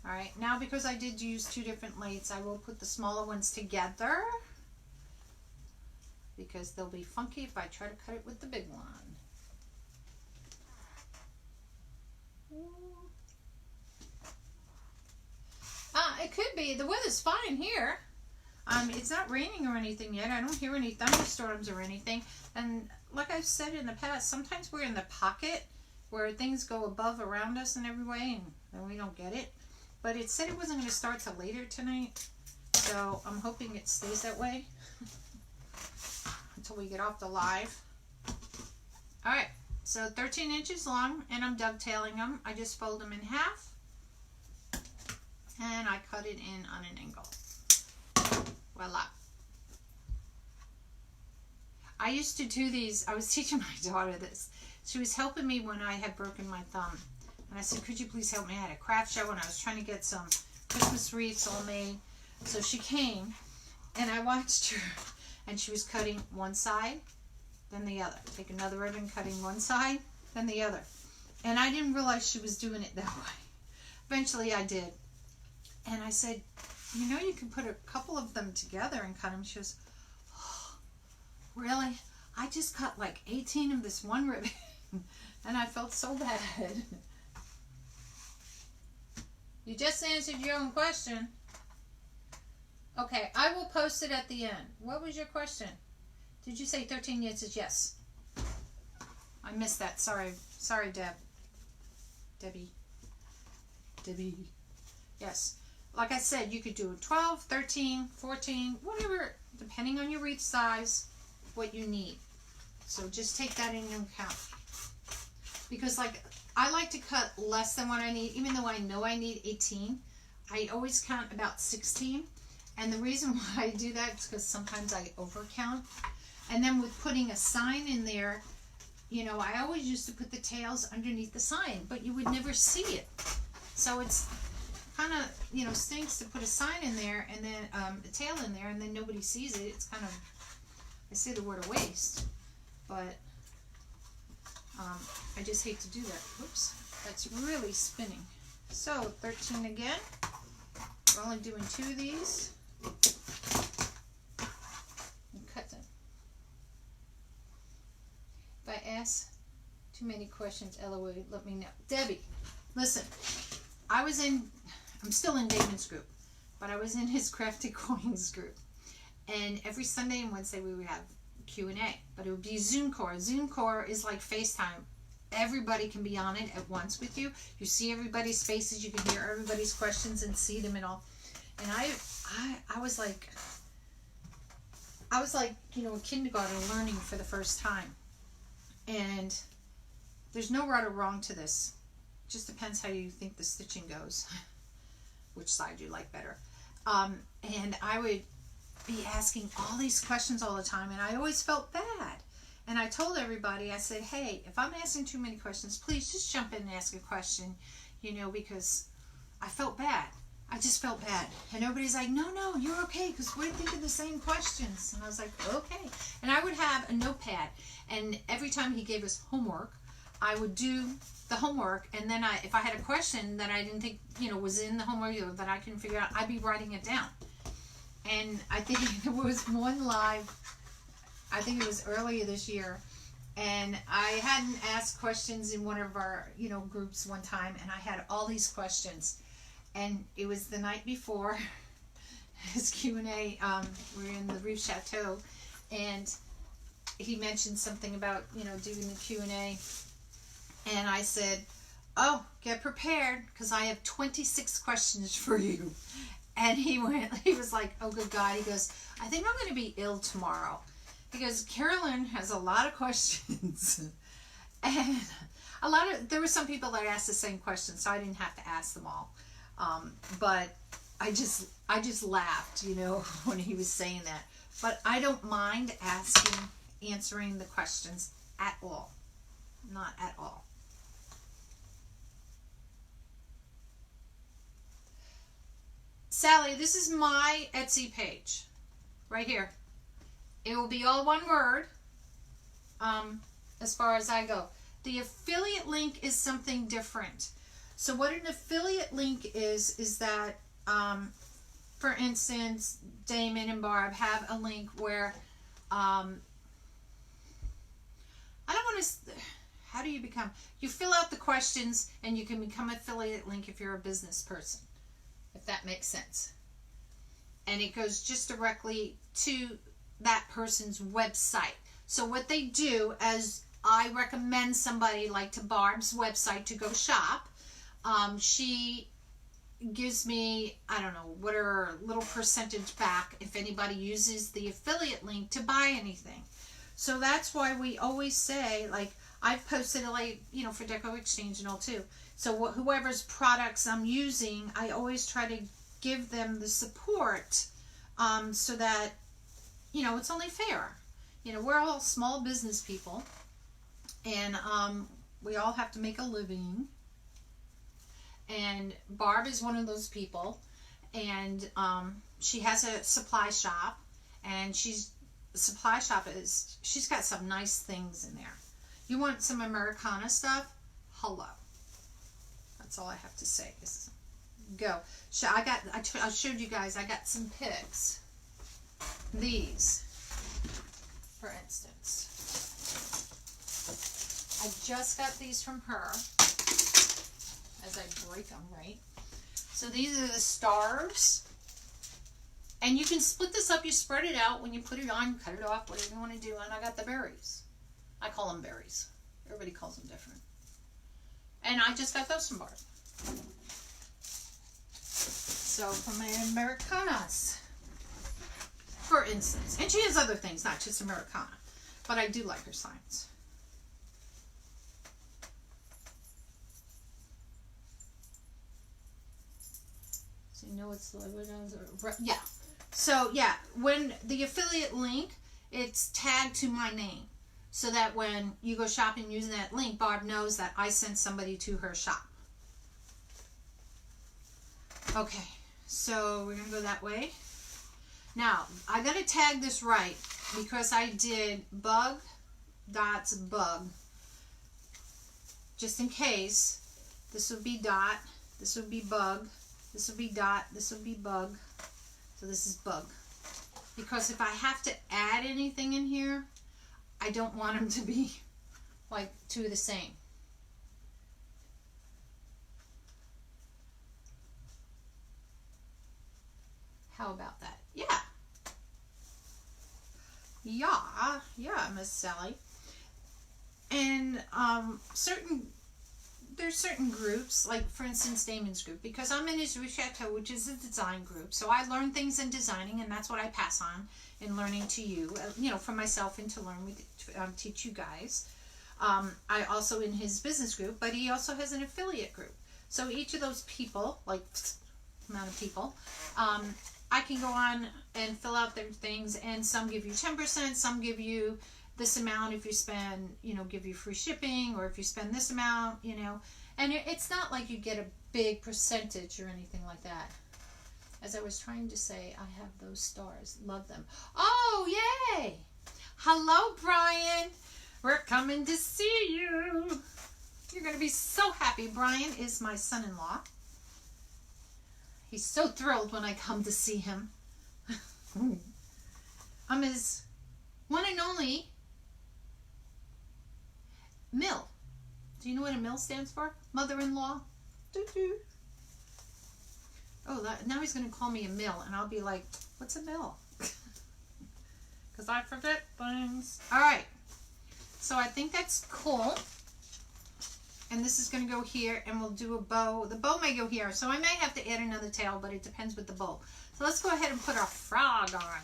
Alright, now because I did use 2 different lathes, I will put the smaller ones together because they'll be funky if I try to cut it with the big one. It could be. The weather's fine here. It's not raining or anything yet. I don't hear any thunderstorms or anything. And like I've said in the past, sometimes we're in the pocket where things go above around us in every way and we don't get it. But it said it wasn't going to start till later tonight. So I'm hoping it stays that way until we get off the live. Alright, so 13 inches long and I'm dovetailing them. I just fold them in half and I cut it in on an angle. Voila. I used to do these. I was teaching my daughter this. She was helping me when I had broken my thumb. And I said, could you please help me? I had a craft show and I was trying to get some Christmas wreaths all made. So she came and I watched her and she was cutting one side, then the other. Take another ribbon, cutting one side, then the other. And I didn't realize she was doing it that way. Eventually I did. And I said, you know, you can put a couple of them together and cut them. She goes, oh, really? I just cut like 18 of this one ribbon. And I felt so bad. You just answered your own question. Okay, I will post it at the end. What was your question? Did you say 13 years? Yes. I missed that. Sorry. Sorry, Debbie. Yes. Like I said, you could do 12, 13, 14, whatever, depending on your wreath size, what you need. So just take that into account. Because like, I like to cut less than what I need, even though I know I need 18. I always count about 16. And the reason why I do that is because sometimes I overcount. And then with putting a sign in there, you know, I always used to put the tails underneath the sign, but you would never see it. So it's kind of, you know, stinks to put a sign in there and then a tail in there and then nobody sees it. It's kind of, I say the word a waste, but I just hate to do that. Whoops, that's really spinning. So 13 again. We're only doing 2 of these. And cut them. If I ask too many questions, LOL, let me know. Debbie, listen, I'm still in Damon's group, but I was in his Crafty Coins group. And every Sunday and Wednesday we would have Q&A, but it would be Zoom core. Zoom core is like FaceTime. Everybody can be on it at once with you. You see everybody's faces, you can hear everybody's questions and see them and all. And I was like, you know, a kindergarten learning for the first time. And there's no right or wrong to this. It just depends how you think the stitching goes, which side you like better. And I would be asking all these questions all the time, and I always felt bad. And I told everybody, I said, hey, if I'm asking too many questions, please just jump in and ask a question, you know, because I felt bad. I just felt bad. And everybody's like, no, you're okay, because we're thinking the same questions. And I was like, okay. And I would have a notepad, and every time he gave us homework, I would do the homework, and then if I had a question that I didn't think, you know, was in the homework or that I couldn't figure out, I'd be writing it down. And I think there was one live, I think it was earlier this year, and I hadn't asked questions in one of our, you know, groups one time, and I had all these questions. And it was the night before his Q&A. We were in the Reef Chateau, and he mentioned something about, you know, doing the Q&A. And I said, oh, get prepared, because I have 26 questions for you. And he was like, oh, good God. He goes, I think I'm going to be ill tomorrow. He goes, Carolynne has a lot of questions. And there were some people that asked the same question, so I didn't have to ask them all. But I just laughed, you know, when he was saying that. But I don't mind answering the questions at all. Not at all. Sally, this is my Etsy page. Right here. It will be all one word, as far as I go. The affiliate link is something different. So what an affiliate link is that, for instance, Damon and Barb have a link where, I don't want to, how do you become, you fill out the questions and you can become an affiliate link if you're a business person, if that makes sense. And it goes just directly to that person's website. So what they do, as I recommend somebody like to Barb's website to go shop, she gives me, I don't know, whatever little percentage back if anybody uses the affiliate link to buy anything. So that's why we always say, like, I've posted it, like, you know, for Deco Exchange and all too. So whoever's products I'm using, I always try to give them the support, so that, you know, it's only fair. You know, we're all small business people, and we all have to make a living. And Barb is one of those people, and she has a supply shop, and she's got some nice things in there. You want some Americana stuff? Hello. That's all I have to say. Go. So I showed you guys, I got some picks. These, for instance. I just got these from her. As I break them, right? So these are the stars. And you can split this up. You spread it out. When you put it on, cut it off, whatever you want to do. And I got the berries. I call them berries. Everybody calls them different. And I just got those from Barb. So for my Americanas, for instance. And she has other things, not just Americana. But I do like her signs. So you know it's, yeah. So yeah, when the affiliate link, it's tagged to my name. So that when you go shopping using that link, Barb knows that I sent somebody to her shop. Okay, so we're going to go that way. Now, I got to tag this right because I did bug dots bug. Just in case, this would be dot, this would be bug, this would be dot, this would be bug. So this is bug. Because if I have to add anything in here, I don't want them to be like two the same. How about that? Yeah. Yeah, Miss Sally. And there's certain groups, like for instance Damon's group, because I'm in his Chateau, which is a design group. So I learn things in designing, and that's what I pass on in learning to you, for myself and to learn, teach you guys. I also in his business group, but he also has an affiliate group. So each of those people, like amount of people, I can go on and fill out their things, and some give you 10%, some give you this amount if you spend, give you free shipping, or if you spend this amount, and it's not like you get a big percentage or anything like that. As I was trying to say, I have those stars. Love them. Oh, yay! Hello, Brian. We're coming to see you. You're going to be so happy. Brian is my son-in-law. He's so thrilled when I come to see him. I'm his one and only Mill. Do you know what a mill stands for? Mother-in-law. Doo-doo. Oh, now he's going to call me a mill, and I'll be like, what's a mill? Because I forget things. All right. So I think that's cool. And this is going to go here, and we'll do a bow. The bow may go here, so I may have to add another tail, but it depends with the bow. So let's go ahead and put our frog on,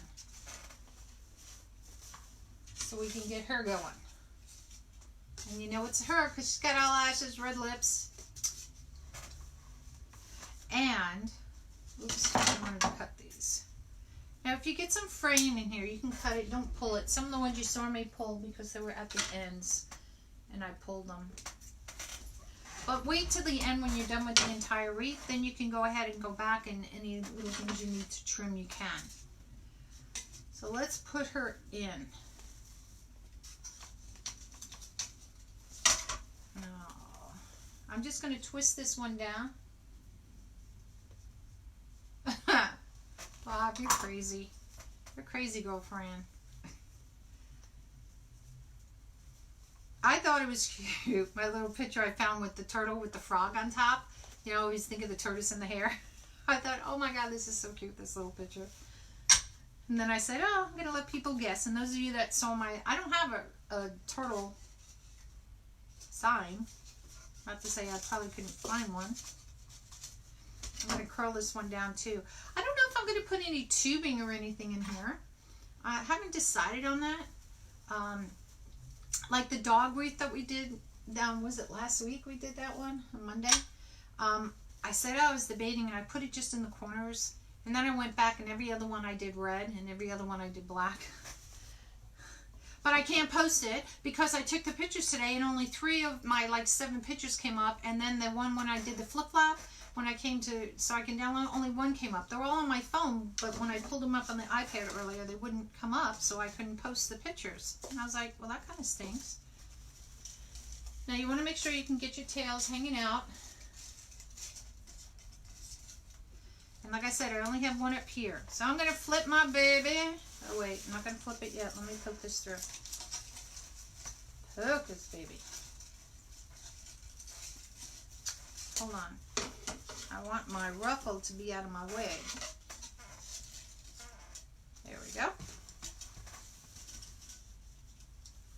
so we can get her going. And you know it's her because she's got eyelashes, red lips. And, oops, I wanted to cut these. Now if you get some fraying in here, you can cut it, don't pull it. Some of the ones you saw me pull because they were at the ends, and I pulled them. But wait till the end when you're done with the entire wreath, then you can go ahead and go back, and any little things you need to trim, you can. So let's put her in. Now, I'm just going to twist this one down. Bob, you're crazy. You're crazy, girlfriend. I thought it was cute. My little picture I found with the turtle with the frog on top. You know, I always think of the tortoise in the hair. I thought, oh my God, this is so cute, this little picture. And then I said, oh, I'm going to let people guess. And those of you that saw my, I don't have a turtle sign. Not to say I probably couldn't find one. I'm going to curl this one down too. I don't know if I'm going to put any tubing or anything in here. I haven't decided on that. Like the dog wreath that we did, was it last week we did that one, on Monday? I said I was debating, and I put it just in the corners. And then I went back, and every other one I did red, and every other one I did black. But I can't post it because I took the pictures today, and only 3 of my 7 pictures came up. And then the one when I did the flip-flop, when I came to, so I can download, only 1 came up. They were all on my phone, but when I pulled them up on the iPad earlier, they wouldn't come up, so I couldn't post the pictures. And I was like, well, that kind of stinks. Now you want to make sure you can get your tails hanging out. And like I said, I only have one up here. So I'm going to flip my baby. Oh wait, I'm not going to flip it yet. Let me poke this through. Poke this baby. Hold on. I want my ruffle to be out of my way. we go.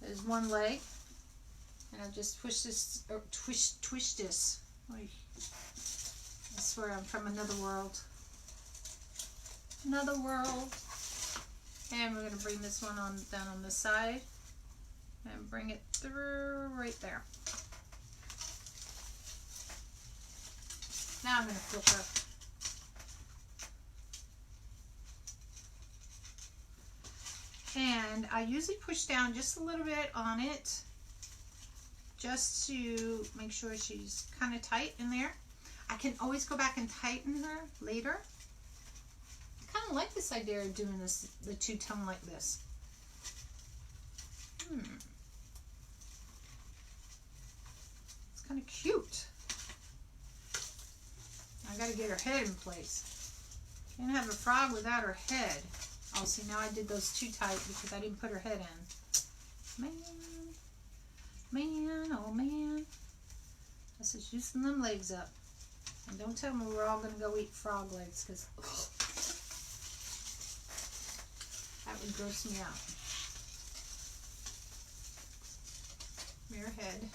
There's one leg. And I'll just twist this, or twist this. Oy. I swear I'm from another world. Another world. And we're going to bring this one on down on the side. And bring it through right there. Now I'm going to flip her. And I usually push down just a little bit on it, just to make sure she's kind of tight in there. I can always go back and tighten her later. I kind of like this idea of doing this, the two-tone like this. It's kind of cute. I got to get her head in place. Can't have a frog without her head. Oh, see, now I did those too tight because I didn't put her head in. Man, oh man. I said, loosen them legs up. And don't tell me we're all going to go eat frog legs, because that would gross me out. Mirror head.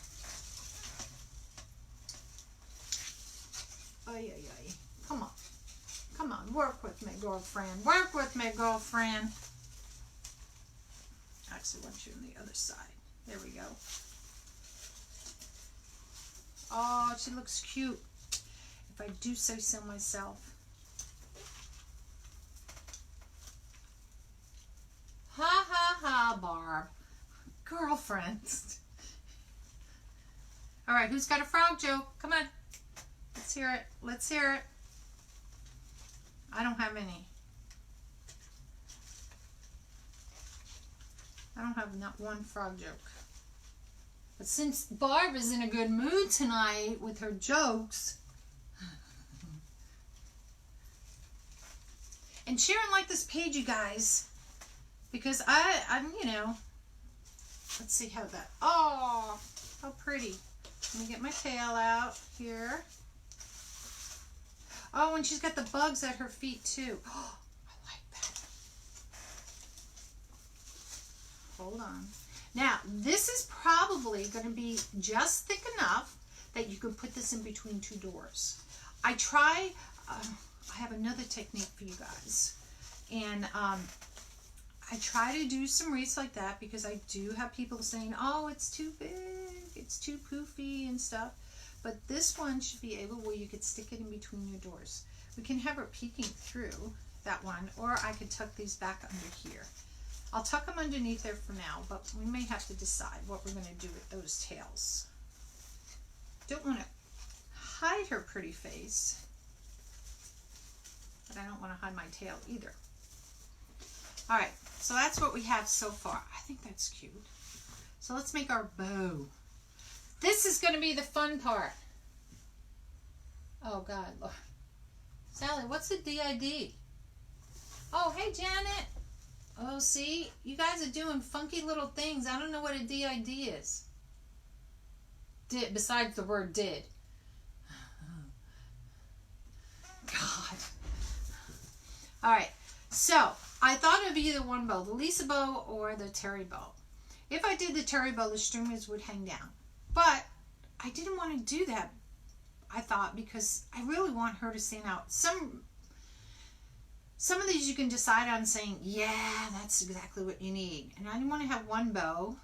Ay, ay, ay. Come on. Come on, work with me, girlfriend. Work with me, girlfriend. Actually, I want you on the other side. There we go. Oh, she looks cute, if I do say so myself. Ha ha ha, Barb. Girlfriends. All right, who's got a frog joke? Come on. Let's hear it. Let's hear it. I don't have any. I don't have not one frog joke. But since Barb is in a good mood tonight with her jokes, and share and like this page, you guys, because I'm, you know, let's see how that, oh, how pretty. Let me get my tail out here. Oh, and she's got the bugs at her feet too. Oh, I like that. Hold on. Now, this is probably going to be just thick enough that you can put this in between two doors. I have another technique for you guys. And I try to do some wreaths like that because I do have people saying, oh, it's too big, it's too poofy and stuff. But this one should be able where you could stick it in between your doors. We can have her peeking through that one, or I could tuck these back under here. I'll tuck them underneath there for now, but we may have to decide what we're going to do with those tails. Don't want to hide her pretty face, but I don't want to hide my tail either. All right, so that's what we have so far. I think that's cute. So let's make our bow. This is going to be the fun part. Oh, God. Lord. Sally, what's the DID? Oh, hey, Janet. Oh, see? You guys are doing funky little things. I don't know what a DID is. Did, besides the word did. God. All right. So, I thought of either one bow, the Lisa bow or the Terry bow. If I did the Terry bow, the streamers would hang down. But I didn't want to do that, I thought, because I really want her to stand out. Some of these you can decide on saying, yeah, that's exactly what you need. And I didn't want to have one bow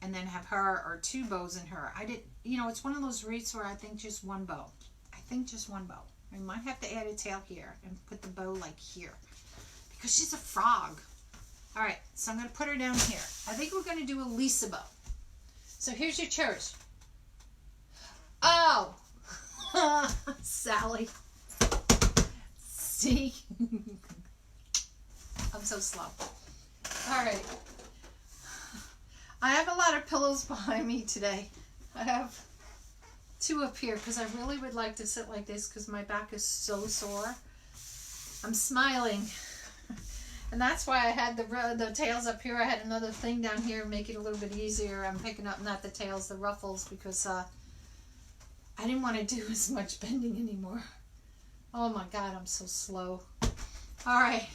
and then have her, or two bows in her. I didn't, you know, it's one of those wreaths where I think just one bow. I think just one bow. I might have to add a tail here and put the bow like here because she's a frog. All right, so I'm going to put her down here. I think we're going to do a Lisa bow. So here's your church. Oh, Sally. See? I'm so slow. All right. I have a lot of pillows behind me today. I have two up here because I really would like to sit like this because my back is so sore. I'm smiling. And that's why I had the tails up here. I had another thing down here to make it a little bit easier. I'm picking up not the tails, the ruffles, because I didn't want to do as much bending anymore. Oh my God, I'm so slow. All right.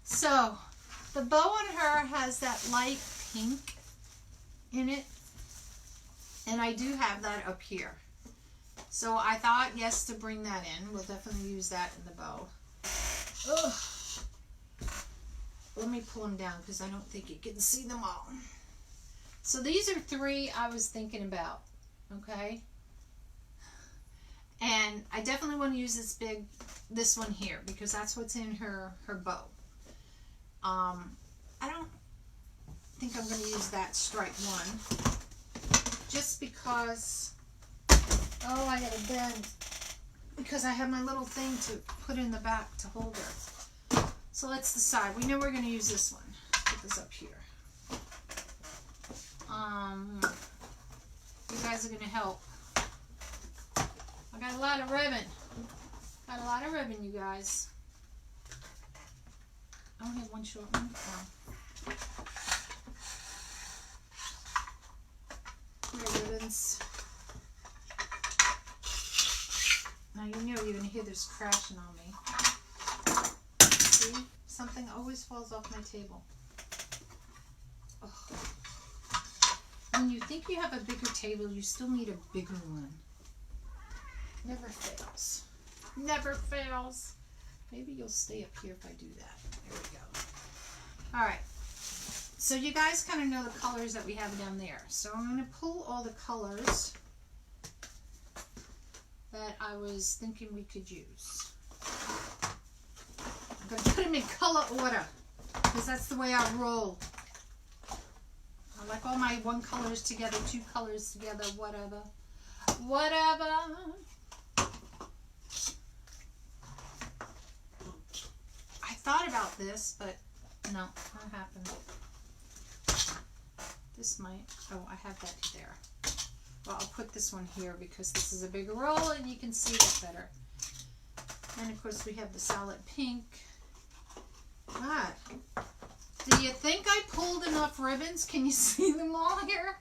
So the bow on her has that light pink in it, and I do have that up here. So I thought, yes, to bring that in. We'll definitely use that in the bow. Ugh. Let me pull them down because I don't think you can see them all. So these are 3 I was thinking about, okay? And I definitely want to use this one here because that's what's in her bow. I don't think I'm going to use that striped one just because, oh, I got to bend because I have my little thing to put in the back to hold her. So let's decide. We know we're going to use this one. Put this up here. You guys are going to help. I got a lot of ribbon. Got a lot of ribbon, you guys. I only have one short one. Oh. Here, ribbons. Now you know you're going to hear this crashing on me. See? Something always falls off my table. Ugh. When you think you have a bigger table, you still need a bigger one. Never fails. Never fails. Maybe you'll stay up here if I do that. There we go. Alright. So you guys kind of know the colors that we have down there. So I'm going to pull all the colors that I was thinking we could use. I'm going to put them in color order because that's the way I roll. I like all my 1 colors together, 2 colors together, whatever. Whatever. I thought about this, but no, not happened. This might, oh, I have that there. Well, I'll put this one here because this is a bigger roll and you can see it better. And of course we have the solid pink. God, do you think I pulled enough ribbons? Can you see them all here?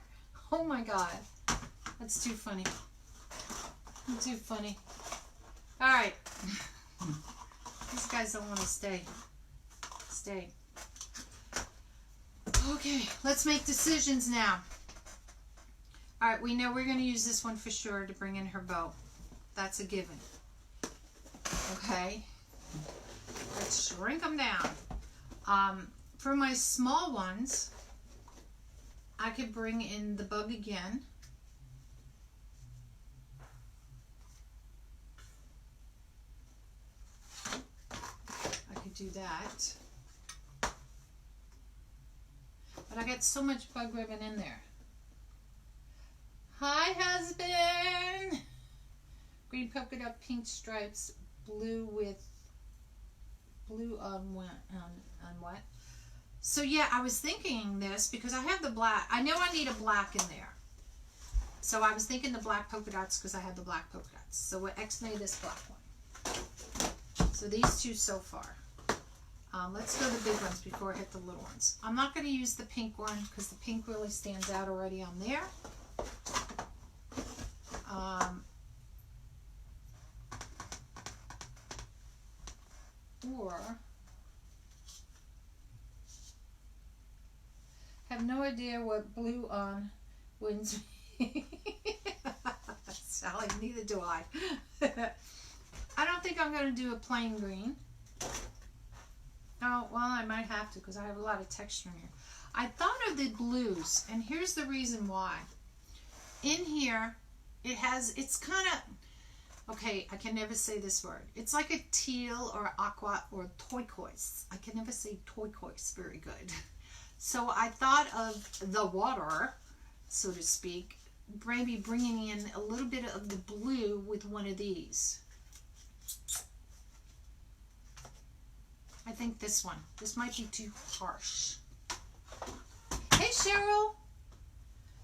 Oh my God, that's too funny. Too funny. All right. These guys don't want to stay. Stay. Okay, let's make decisions now. All right, we know we're going to use this one for sure to bring in her bow. That's a given. Okay. Let's shrink them down. For my small ones, I could bring in the bug again. I could do that. But I got so much bug ribbon in there. Hi, husband! Green polka dot, pink stripes, blue with blue on what? So yeah, I was thinking this because I have the black. I know I need a black in there. So I was thinking the black polka dots because I have the black polka dots. So what X-made this black one. So these 2 so far. Let's go the big ones before I hit the little ones. I'm not going to use the pink one because the pink really stands out already on there. Or have no idea what blue on wins me. Sally, neither do I. I don't think I'm going to do a plain green. Oh, well, I might have to because I have a lot of texture in here. I thought of the blues, and here's the reason why. In here, it's kind of, okay, I can never say this word. It's like a teal or aqua or turquoise. I can never say turquoise very good. So I thought of the water, so to speak, maybe bringing in a little bit of the blue with one of these. I think this one. This might be too harsh. Hey, Cheryl.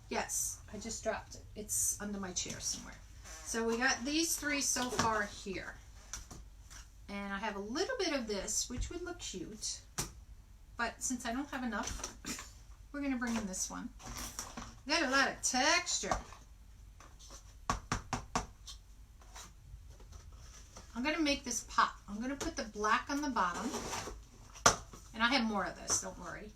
Yes, I just dropped it. It's under my chair somewhere. So we got these 3 so far here. And I have a little bit of this, which would look cute. But since I don't have enough, we're going to bring in this one. Got a lot of texture. I'm going to make this pop. I'm going to put the black on the bottom. And I have more of this, don't worry.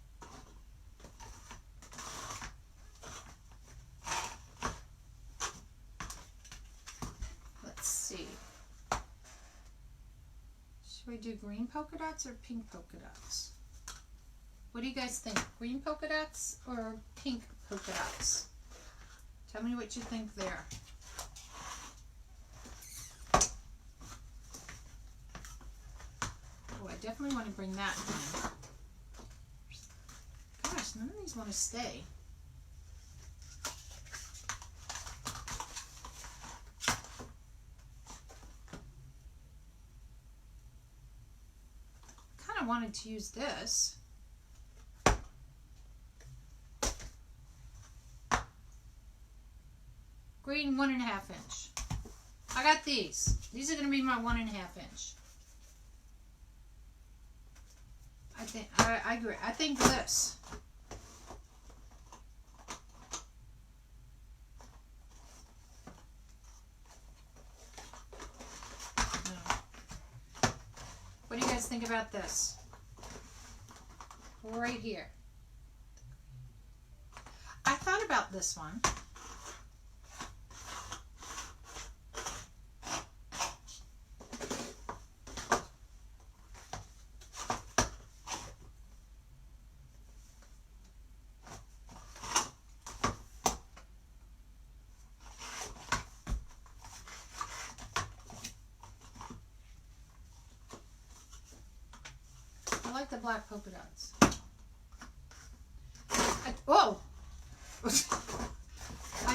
Let's see. Should we do green polka dots or pink polka dots? What do you guys think? Green polka dots or pink polka dots? Tell me what you think there. Oh, I definitely want to bring that in. Gosh, none of these want to stay. Kind of wanted to use this. Green 1.5 inch. I got these. These are going to be my 1.5 inch. I agree. I think this. No. What do you guys think about this? Right here. I thought about this one. I like the black polka dots. Whoa! I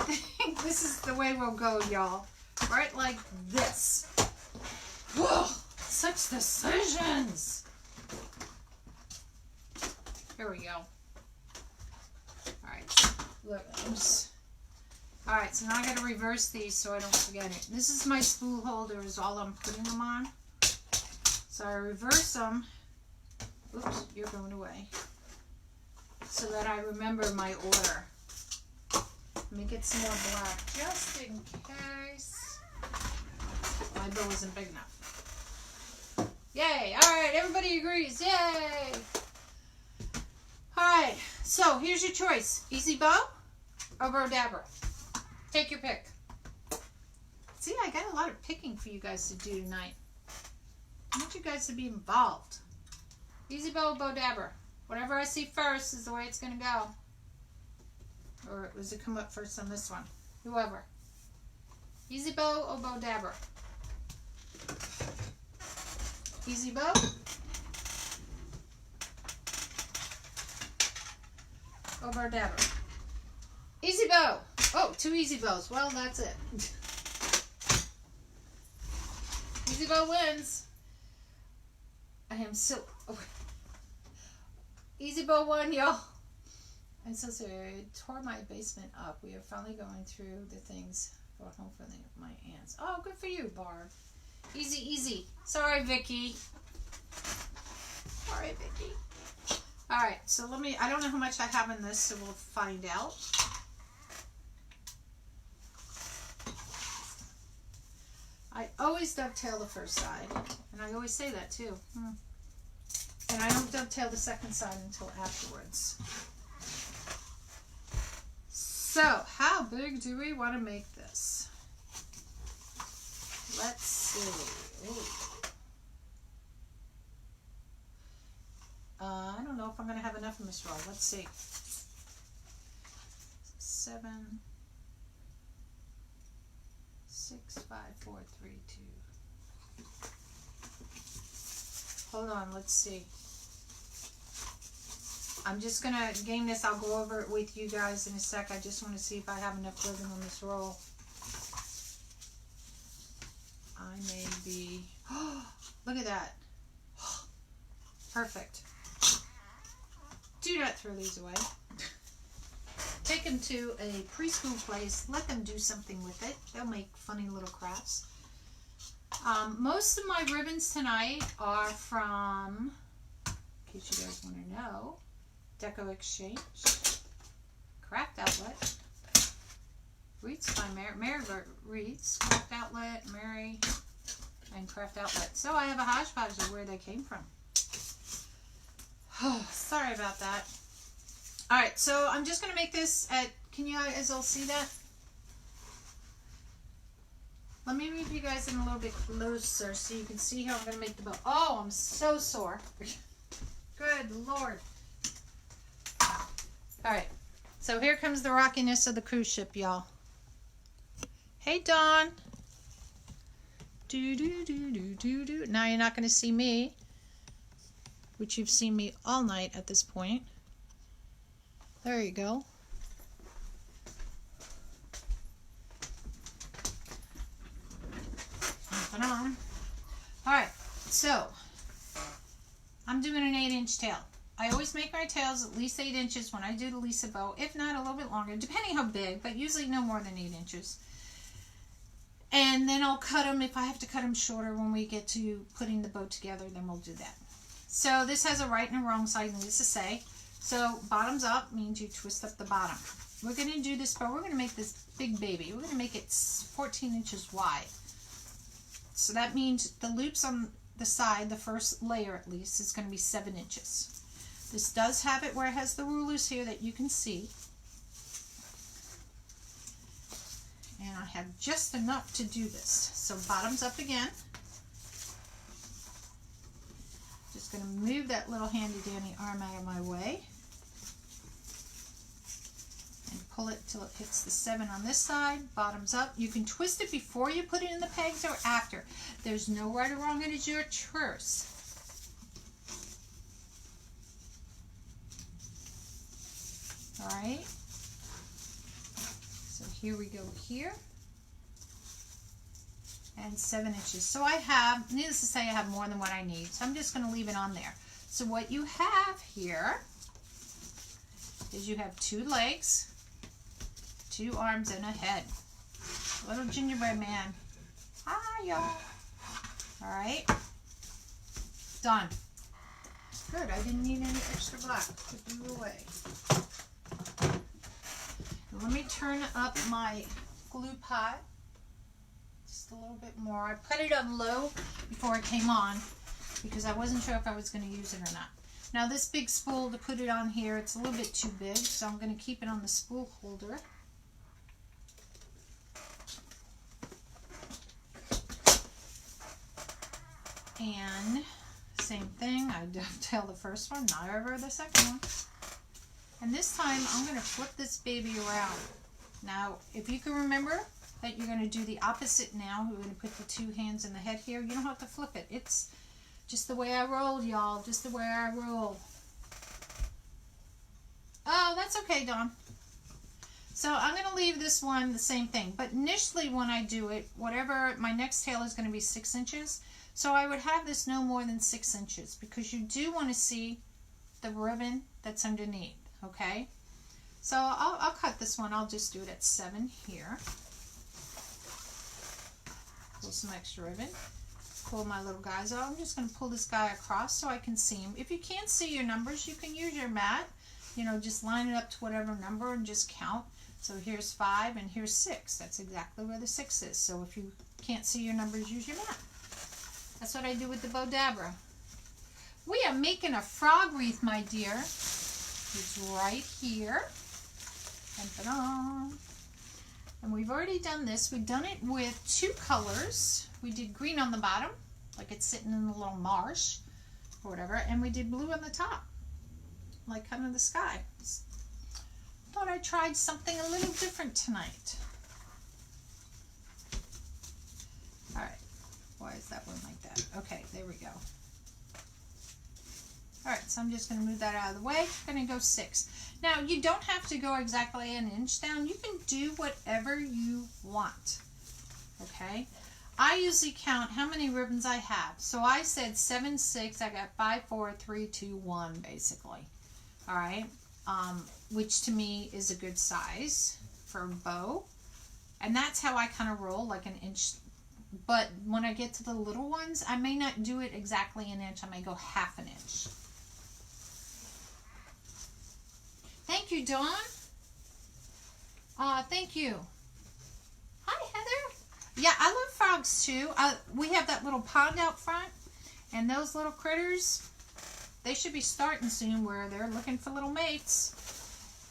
think this is the way we'll go, y'all. Right like this. Whoa! Such decisions! Here we go. Alright. Look, alright, so now I gotta reverse these so I don't forget it. This is my spool holder is all I'm putting them on. So I reverse them. Oops, you're going away. So that I remember my order. Let me get some more black just in case. My bill isn't big enough. Yay! Alright, everybody agrees. Yay! Alright, so here's your choice. Easy bow or bow dabber? Take your pick. See, I got a lot of picking for you guys to do tonight. I want you guys to be involved. Easy bow, bow dabber. Whatever I see first is the way it's going to go. Or does it come up first on this one? Whoever. Easy bow or bow dabber? Easy bow? Or bow dabber? Easy bow. Oh, 2 easy bows. Well, that's it. Easy bow wins. I am so... Oh. Easy bow one, y'all. I'm so sorry. I tore my basement up. We are finally going through the things. Going home for my aunts. Oh, good for you, Barb. Easy, easy. Sorry, Vicky. Sorry, Vicky. All right, so let me. I don't know how much I have in this, so we'll find out. I always dovetail the first side, and I always say that too. And I don't dovetail the second side until afterwards. So, how big do we want to make this? Let's see. Ooh. I don't know if I'm going to have enough in this roll. Let's see. 7, 6, 5, 4, 3, 2. Hold on, let's see. I'm just going to game this. I'll go over it with you guys in a sec. I just want to see if I have enough ribbon on this roll. I may be... Oh, look at that. Perfect. Do not throw these away. Take them to a preschool place. Let them do something with it. They'll make funny little crafts. Most of my ribbons tonight are from, in case you guys want to know, Deco Exchange, Craft Outlet, Wreaths by Mary Wreaths, Craft Outlet, Mary, and Craft Outlet. So I have a hodgepodge of where they came from. Oh, sorry about that. All right, so I'm just going to make this at, can you guys all see that? Let me move you guys in a little bit closer so you can see how I'm going to make the bow. Oh, I'm so sore. Good Lord. All right, so here comes the rockiness of the cruise ship, y'all. Hey, Dawn. Do, do, do, do, do, do. Now you're not going to see me, which you've seen me all night at this point. There you go. Alright, so I'm doing an 8-inch tail. I always make my tails at least 8 inches when I do the Lisa bow, if not a little bit longer, depending how big, but usually no more than 8 inches. And then I'll cut them, if I have to cut them shorter when we get to putting the bow together, then we'll do that. So this has a right and a wrong side, needless to say. So bottoms up means you twist up the bottom. We're going to do this bow. We're going to make this big baby. We're going to make it 14 inches wide. So that means the loops on the side, the first layer at least, is going to be 7 inches. This does have it where it has the rulers here that you can see. And I have just enough to do this. So bottoms up again. Just going to move that little handy dandy arm out of my way. And pull it till it hits the 7 on this side. Bottoms up. You can twist it before you put it in the pegs or after. There's no right or wrong. It is your choice. Alright. So here we go here. And 7 inches. So I have, needless to say, I have more than what I need. So I'm just going to leave it on there. So what you have here is you have 2 legs, 2 arms, and a head. Little gingerbread man. Hi, y'all. Alright. Done. Good. I didn't need any extra black. Put you away. And let me turn up my glue pot just a little bit more. I put it on low before it came on because I wasn't sure if I was going to use it or not. Now this big spool to put it on here, it's a little bit too big, so I'm going to keep it on the spool holder. And same thing, I dovetail the first one, not over the second one. And this time I'm going to flip this baby around. Now, if you can remember that you're going to do the opposite now, we're going to put the 2 hands in the head here. You don't have to flip it. It's just the way I roll, y'all. Just the way I roll. Oh, that's okay, Dawn. So I'm going to leave this one the same thing. But initially when I do it, whatever, my next tail is going to be 6 inches. So I would have this no more than 6 inches because you do want to see the ribbon that's underneath, okay? So I'll cut this one. I'll just do it at 7 here. Pull some extra ribbon. Pull my little guys out. I'm just going to pull this guy across so I can see him. If you can't see your numbers, you can use your mat. You know, just line it up to whatever number and just count. So here's 5 and here's 6. That's exactly where the 6 is. So if you can't see your numbers, use your mat. That's what I do with the Bodabra. We are making a frog wreath, my dear. It's right here. And we've already done this. We've done it with 2 colors. We did green on the bottom, like it's sitting in a little marsh or whatever, and we did blue on the top, like kind of the sky. Thought I tried something a little different tonight. All right. Why is that one like that? Okay, there we go. All right, so I'm just going to move that out of the way. I'm going to go 6. Now, you don't have to go exactly 1 inch down. You can do whatever you want, okay? I usually count how many ribbons I have. So I said 7, 6. I got 5, 4, 3, 2, 1, basically. All right, which to me is a good size for a bow. And that's how I kind of roll, like 1 inch. But when I get to the little ones, I may not do it exactly 1 inch. I may go ½ inch. Thank you, Dawn. Thank you. Hi, Heather. Yeah, I love frogs too. We have that little pond out front, and those little critters, they should be starting soon where they're looking for little mates.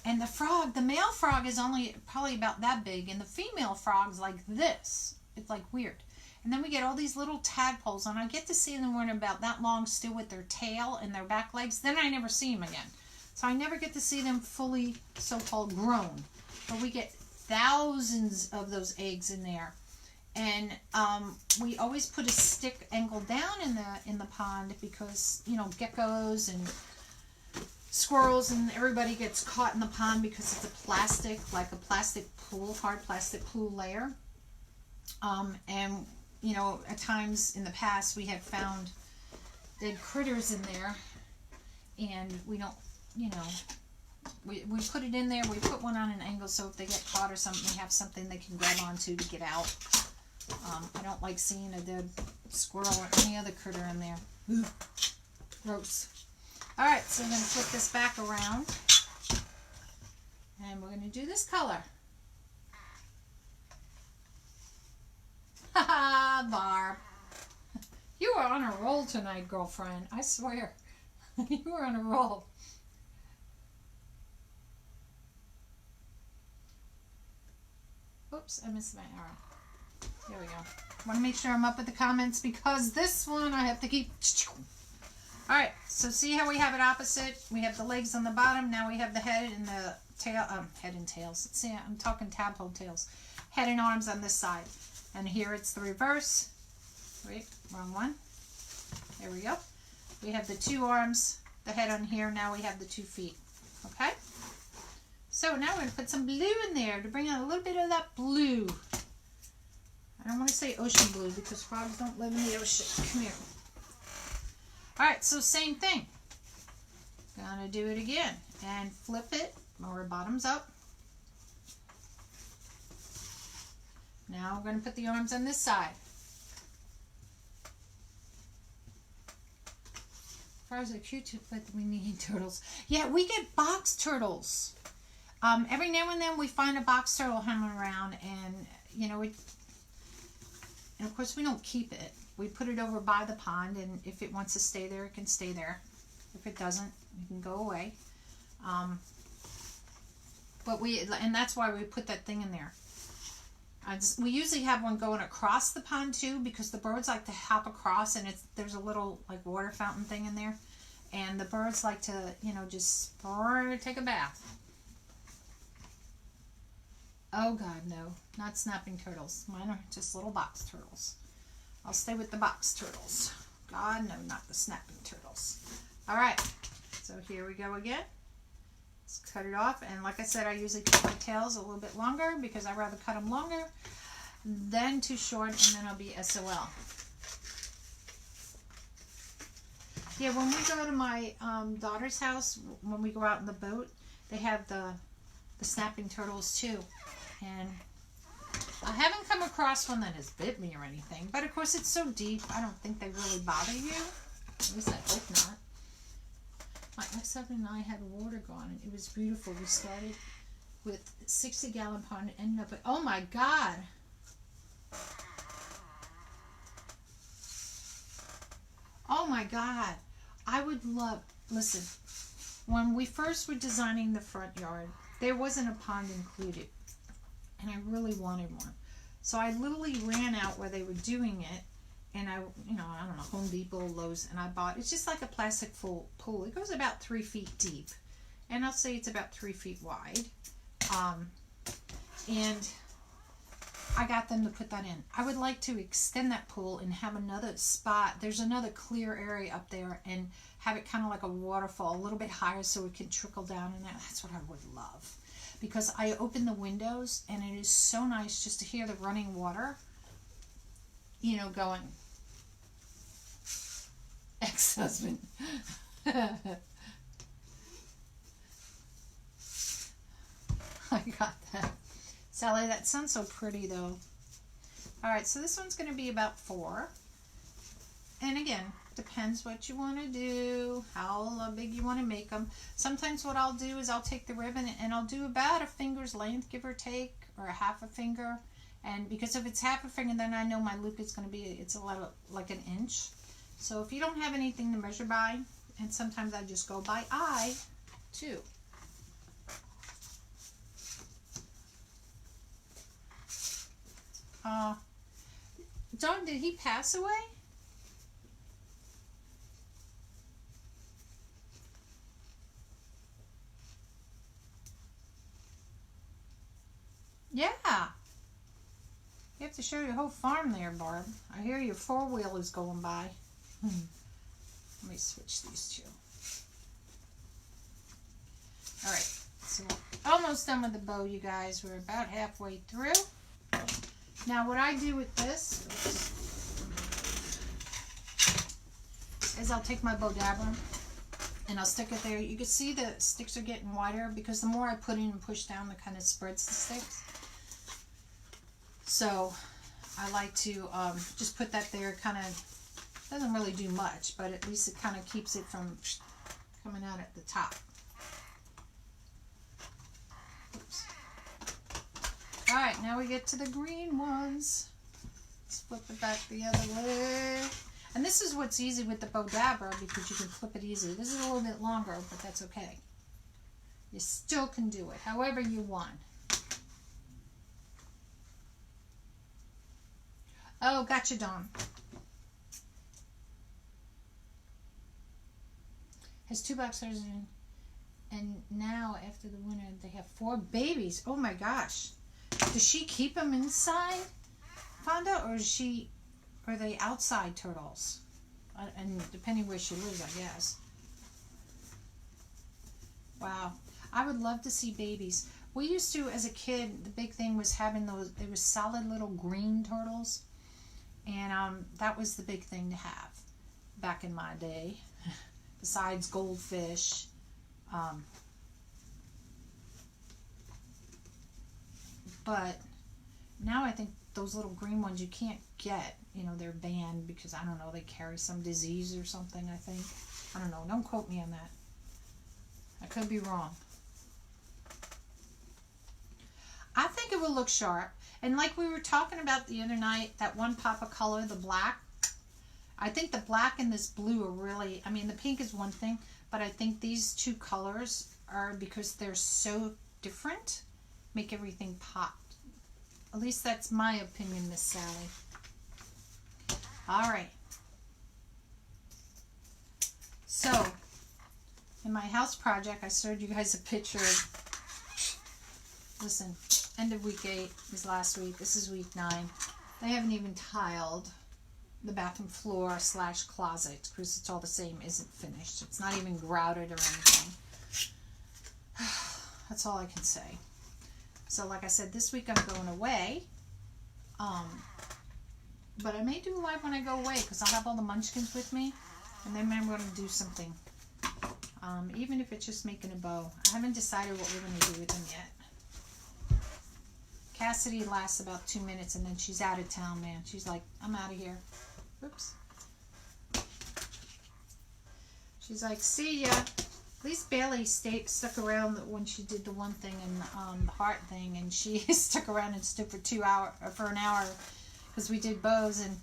And the frog, the male frog is only probably about that big, and the female frog's like this. It's like weird. And then we get all these little tadpoles, and I get to see them when they're about that long still with their tail and their back legs. Then I never see them again. So I never get to see them fully so-called grown. But we get thousands of those eggs in there. And we always put a stick angle down in the pond because, you know, geckos and squirrels and everybody gets caught in the pond because it's a plastic, like a plastic pool, hard plastic pool layer. And, you know, at times in the past we had found dead critters in there, and we don't, you know, we put it in there, we put one on an angle so if they get caught or something, they have something they can grab onto to get out. I don't like seeing a dead squirrel or any other critter in there. Ugh. Gross. Alright, so I'm going to flip this back around, and we're going to do this color. Haha, Barb. You are on a roll tonight, girlfriend. I swear. You are on a roll. Oops, I missed my arrow. There we go. I want to make sure I'm up with the comments because this one I have to keep... Alright, so see how we have it opposite? We have the legs on the bottom. Now we have the head and the tail. Head and tails. See, I'm talking tadpole tails. Head and arms on this side. And here it's the reverse. Wait, wrong one. There we go. We have the two arms, the head on here. Now we have the 2 feet. Okay? So now we're going to put some blue in there to bring out a little bit of that blue. I don't want to say ocean blue because frogs don't live in the ocean. Come here. Alright, so same thing. Gonna do it again. And flip it, or bottoms up. Now we're going to put the arms on this side. Frogs are cute, but we need turtles. Yeah, we get box turtles. Every now and then we find a box turtle hanging around, and, you know, and of course we don't keep it. We put it over by the pond, and if it wants to stay there, it can stay there. If it doesn't, it can go away. And that's why we put that thing in there. We usually have one going across the pond too, because the birds like to hop across, and there's a little like water fountain thing in there, and the birds like to, you know, just take a bath. Oh God, no, not snapping turtles. Mine are just little box turtles. I'll stay with the box turtles. God, no, not the snapping turtles. All right, so here we go again. Let's cut it off, and like I said, I usually cut my tails a little bit longer because I'd rather cut them longer than too short, and then I'll be SOL. Yeah, when we go to my daughter's house, when we go out in the boat, they have the snapping turtles too, and I haven't come across one that has bit me or anything, but of course it's so deep, I don't think they really bother you. At least I hope not. My ex-husband and I had water gone, and it was beautiful. We started with a 60-gallon pond and ended up at, oh my God. Oh my God. I would love, listen, when we first were designing the front yard, there wasn't a pond included, and I really wanted one. So I literally ran out where they were doing it, and I don't know, Home Depot, Lowe's, and I bought, it's just like a plastic pool. It goes about 3 feet deep, and I'll say it's about 3 feet wide. And I got them to put that in. I would like to extend that pool and have another spot. There's another clear area up there, and have it kind of like a waterfall, a little bit higher so it can trickle down in there. That's what I would love. Because I open the windows, and it is so nice just to hear the running water, you know, going. Ex-husband. I got that. Sally, that sounds so pretty though. Alright, so this one's going to be about 4. And again, depends what you want to do, how big you want to make them. Sometimes what I'll do is I'll take the ribbon and I'll do about a finger's length, give or take, or a half a finger. And because if it's half a finger, then I know my loop is going to be, it's a little, like an inch. So if you don't have anything to measure by, And sometimes I just go by eye too. Dawn, did he pass away? Yeah. You have to show your whole farm there, Barb. I hear your four-wheel is going by. Let me switch these two. All right. So almost done with the bow, you guys. We're about halfway through. Now what I do with this is I'll take my bow dabber and I'll stick it there. You can see the sticks are getting wider because the more I put in and push down, the kind of spreads the sticks. So I like to just put that there. Kind of doesn't really do much, but at least it kind of keeps it from coming out at the top. Oops. All right, now we get to the green ones. Let's flip it back the other way. And this is what's easy with the bow dabber because you can flip it easy. This is a little bit longer, but that's okay. You still can do it however you want. Oh, gotcha, Dawn. Has 2 black stars in, and now after the winter they have 4 babies. Oh my gosh. Does she keep them inside, Fonda, or are they outside turtles? And depending where she lives, I guess. Wow. I would love to see babies. We used to, as a kid, the big thing was having those, they were solid little green turtles. And that was the big thing to have back in my day. Besides goldfish. But now I think those little green ones you can't get. You know, they're banned because, I don't know, they carry some disease or something, I think. I don't know. Don't quote me on that. I could be wrong. I think it will look sharp. And like we were talking about the other night, that one pop of color, the black. I think the black and this blue are really, I mean, the pink is one thing, but I think these two colors are, because they're so different, make everything pop. At least that's my opinion, Miss Sally. All right. So, in my house project, I showed you guys a picture of, listen, end of week 8 was last week. This is week 9. They haven't even tiled the bathroom floor / closet because it's all the same, isn't finished. It's not even grouted or anything. That's all I can say. So like I said, this week I'm going away. But I may do a live when I go away because I'll have all the munchkins with me. And then I'm going to do something. Even if it's just making a bow. I haven't decided what we're going to do with them yet. Cassidy lasts about 2 minutes and then she's out of town, man. She's like, I'm out of here. Oops. She's like, see ya. At least Bailey stuck around when she did the one thing and the heart thing, and she stuck around and stood for an hour because we did bows. And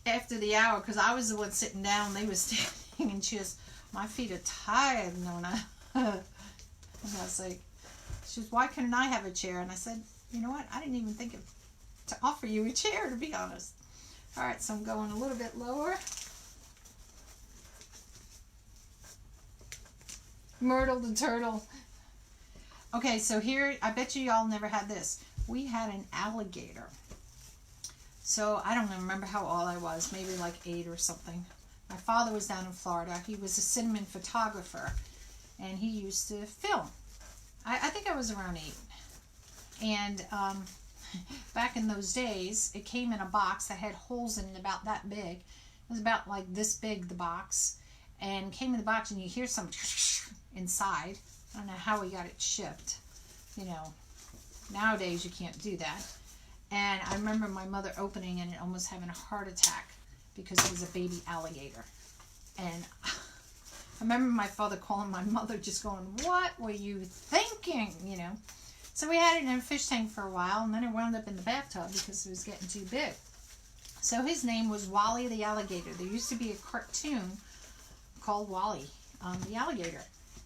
after the hour, because I was the one sitting down, they were standing, and she goes, my feet are tired, Nonna. And I was like, she goes, why couldn't I have a chair? And I said, you know what? I didn't even think to offer you a chair, to be honest. All right, so I'm going a little bit lower. Myrtle the turtle. Okay, so here, I bet you y'all never had this. We had an alligator. So I don't even remember how old I was, maybe like 8 or something. My father was down in Florida. He was a cinnamon photographer, and he used to film. I think I was around 8. And back in those days, it came in a box that had holes in it about that big. It was about like this big, the box. And came in the box, and you hear some inside. I don't know how we got it shipped. You know, nowadays you can't do that. And I remember my mother opening it and almost having a heart attack because it was a baby alligator. And I remember my father calling my mother just going, what were you thinking? You know. So we had it in a fish tank for a while, and then it wound up in the bathtub because it was getting too big. So his name was Wally the Alligator. There used to be a cartoon called Wally, the alligator.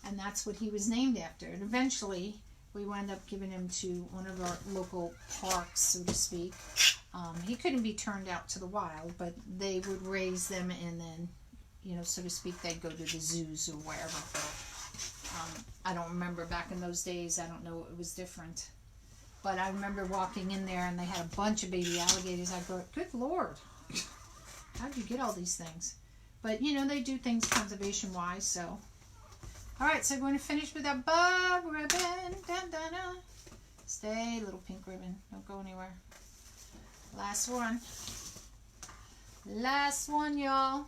And that's what he was named after. And eventually, we wound up giving him to one of our local parks, so to speak. He couldn't be turned out to the wild, but they would raise them and then, you know, so to speak, they'd go to the zoos or wherever. I don't remember back in those days. I don't know, it was different. But I remember walking in there and they had a bunch of baby alligators. I thought, good Lord, how did you get all these things? But, you know, they do things conservation-wise, so. All right, so we're going to finish with our bug ribbon. Dun, dun, dun. Stay, little pink ribbon. Don't go anywhere. Last one. Last one, y'all.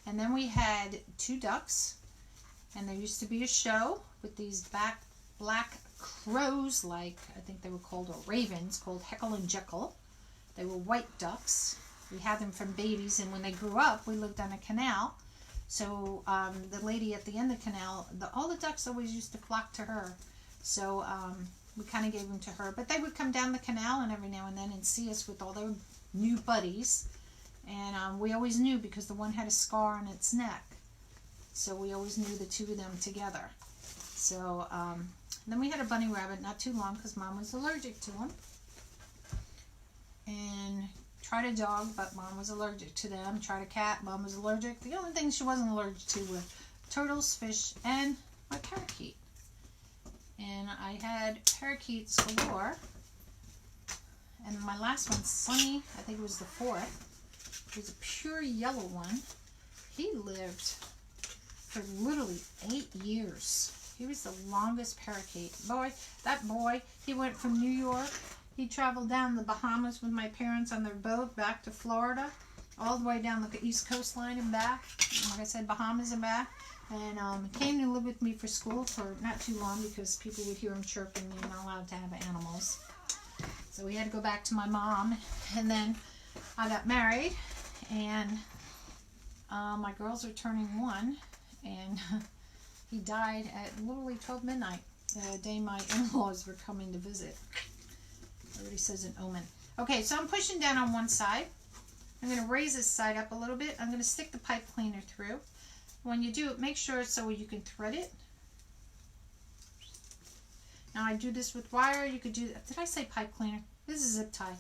And then we had 2 ducks. And there used to be a show with these black crows, like I think they were called, or ravens, called Heckle and Jekyll. They were white ducks. We had them from babies, and when they grew up, we lived on a canal. So the lady at the end of the canal, all the ducks always used to flock to her. So we kind of gave them to her. But they would come down the canal and every now and then and see us with all their new buddies. And we always knew because the one had a scar on its neck. So we always knew the 2 of them together. So then we had a bunny rabbit, not too long because Mom was allergic to them. And tried a dog, but Mom was allergic to them. Tried a cat, Mom was allergic. The only things she wasn't allergic to were turtles, fish, and my parakeet. And I had parakeets galore. And my last one, Sunny, I think it was the 4th. It was a pure yellow one. He lived for literally 8 years. He was the longest parakeet. That boy, he went from New York. He traveled down the Bahamas with my parents on their boat back to Florida, all the way down the East Coast line and back. Like I said, Bahamas and back. And came to live with me for school for not too long because people would hear him chirping. You're not allowed to have animals. So we had to go back to my mom. And then I got married. And my girls are turning 1. And he died at literally 12 midnight, the day my in-laws were coming to visit. Everybody says an omen. Okay, so I'm pushing down on one side. I'm going to raise this side up a little bit. I'm going to stick the pipe cleaner through. When you do it, make sure it's so you can thread it. Now I do this with wire. You could do, did I say pipe cleaner? This is zip tie.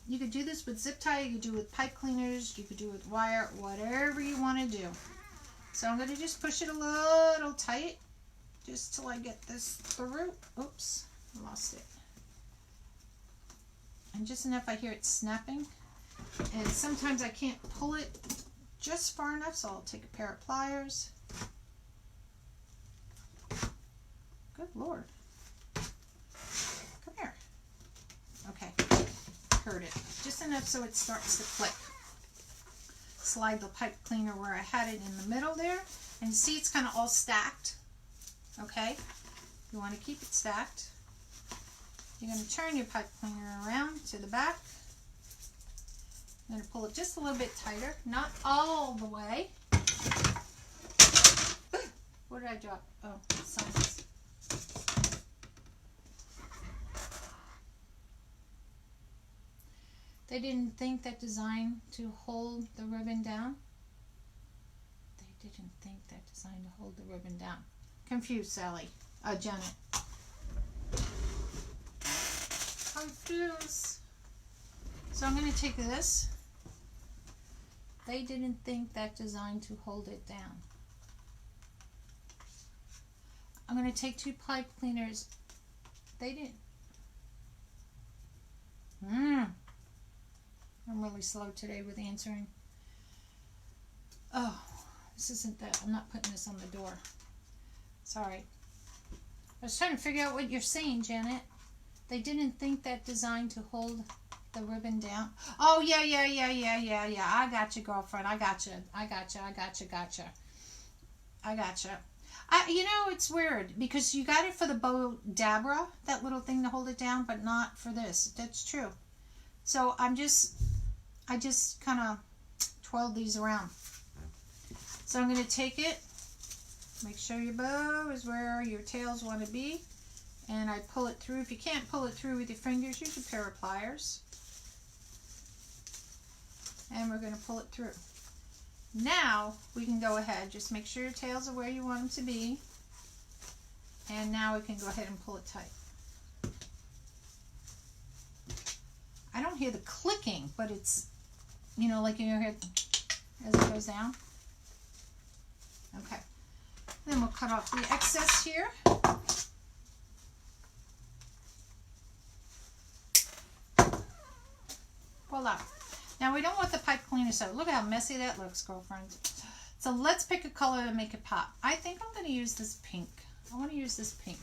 You could do this with zip tie. You could do it with pipe cleaners. You could do it with wire, whatever you want to do. So I'm going to just push it a little tight just till I get this through. Oops, I lost it. And just enough I hear it snapping. And sometimes I can't pull it just far enough, so I'll take a pair of pliers. Good Lord. Come here. Okay, heard it. Just enough so it starts to click. Slide the pipe cleaner where I had it in the middle there. And you see it's kind of all stacked. Okay? You want to keep it stacked. You're going to turn your pipe cleaner around to the back. I'm going to pull it just a little bit tighter. Not all the way. What did I drop? Oh, signs. They didn't think that design to hold the ribbon down. They didn't think that design to hold the ribbon down. Confused, Sally. Janet. Confused. So I'm going to take this. They didn't think that design to hold it down. I'm going to take 2 pipe cleaners. They didn't. I'm really slow today with answering. Oh, this isn't that. I'm not putting this on the door. Sorry. I was trying to figure out what you're saying, Janet. They didn't think that design to hold the ribbon down. Oh, yeah. I got you, girlfriend. I got you. You know, it's weird because you got it for the bow dabra, that little thing to hold it down, but not for this. That's true. So I just kind of twirled these around. So I'm going to take it, make sure your bow is where your tails want to be, and I pull it through. If you can't pull it through with your fingers, use a pair of pliers. And we're going to pull it through. Now we can go ahead, just make sure your tails are where you want them to be. And now we can go ahead and pull it tight. I don't hear the clicking, but it's, you know, like you hear it as it goes down. Okay. Then we'll cut off the excess here. Voila. Now we don't want the pipe cleaner, so look how messy that looks, girlfriends. So let's pick a color to make it pop. I think I'm going to use this pink. I want to use this pink.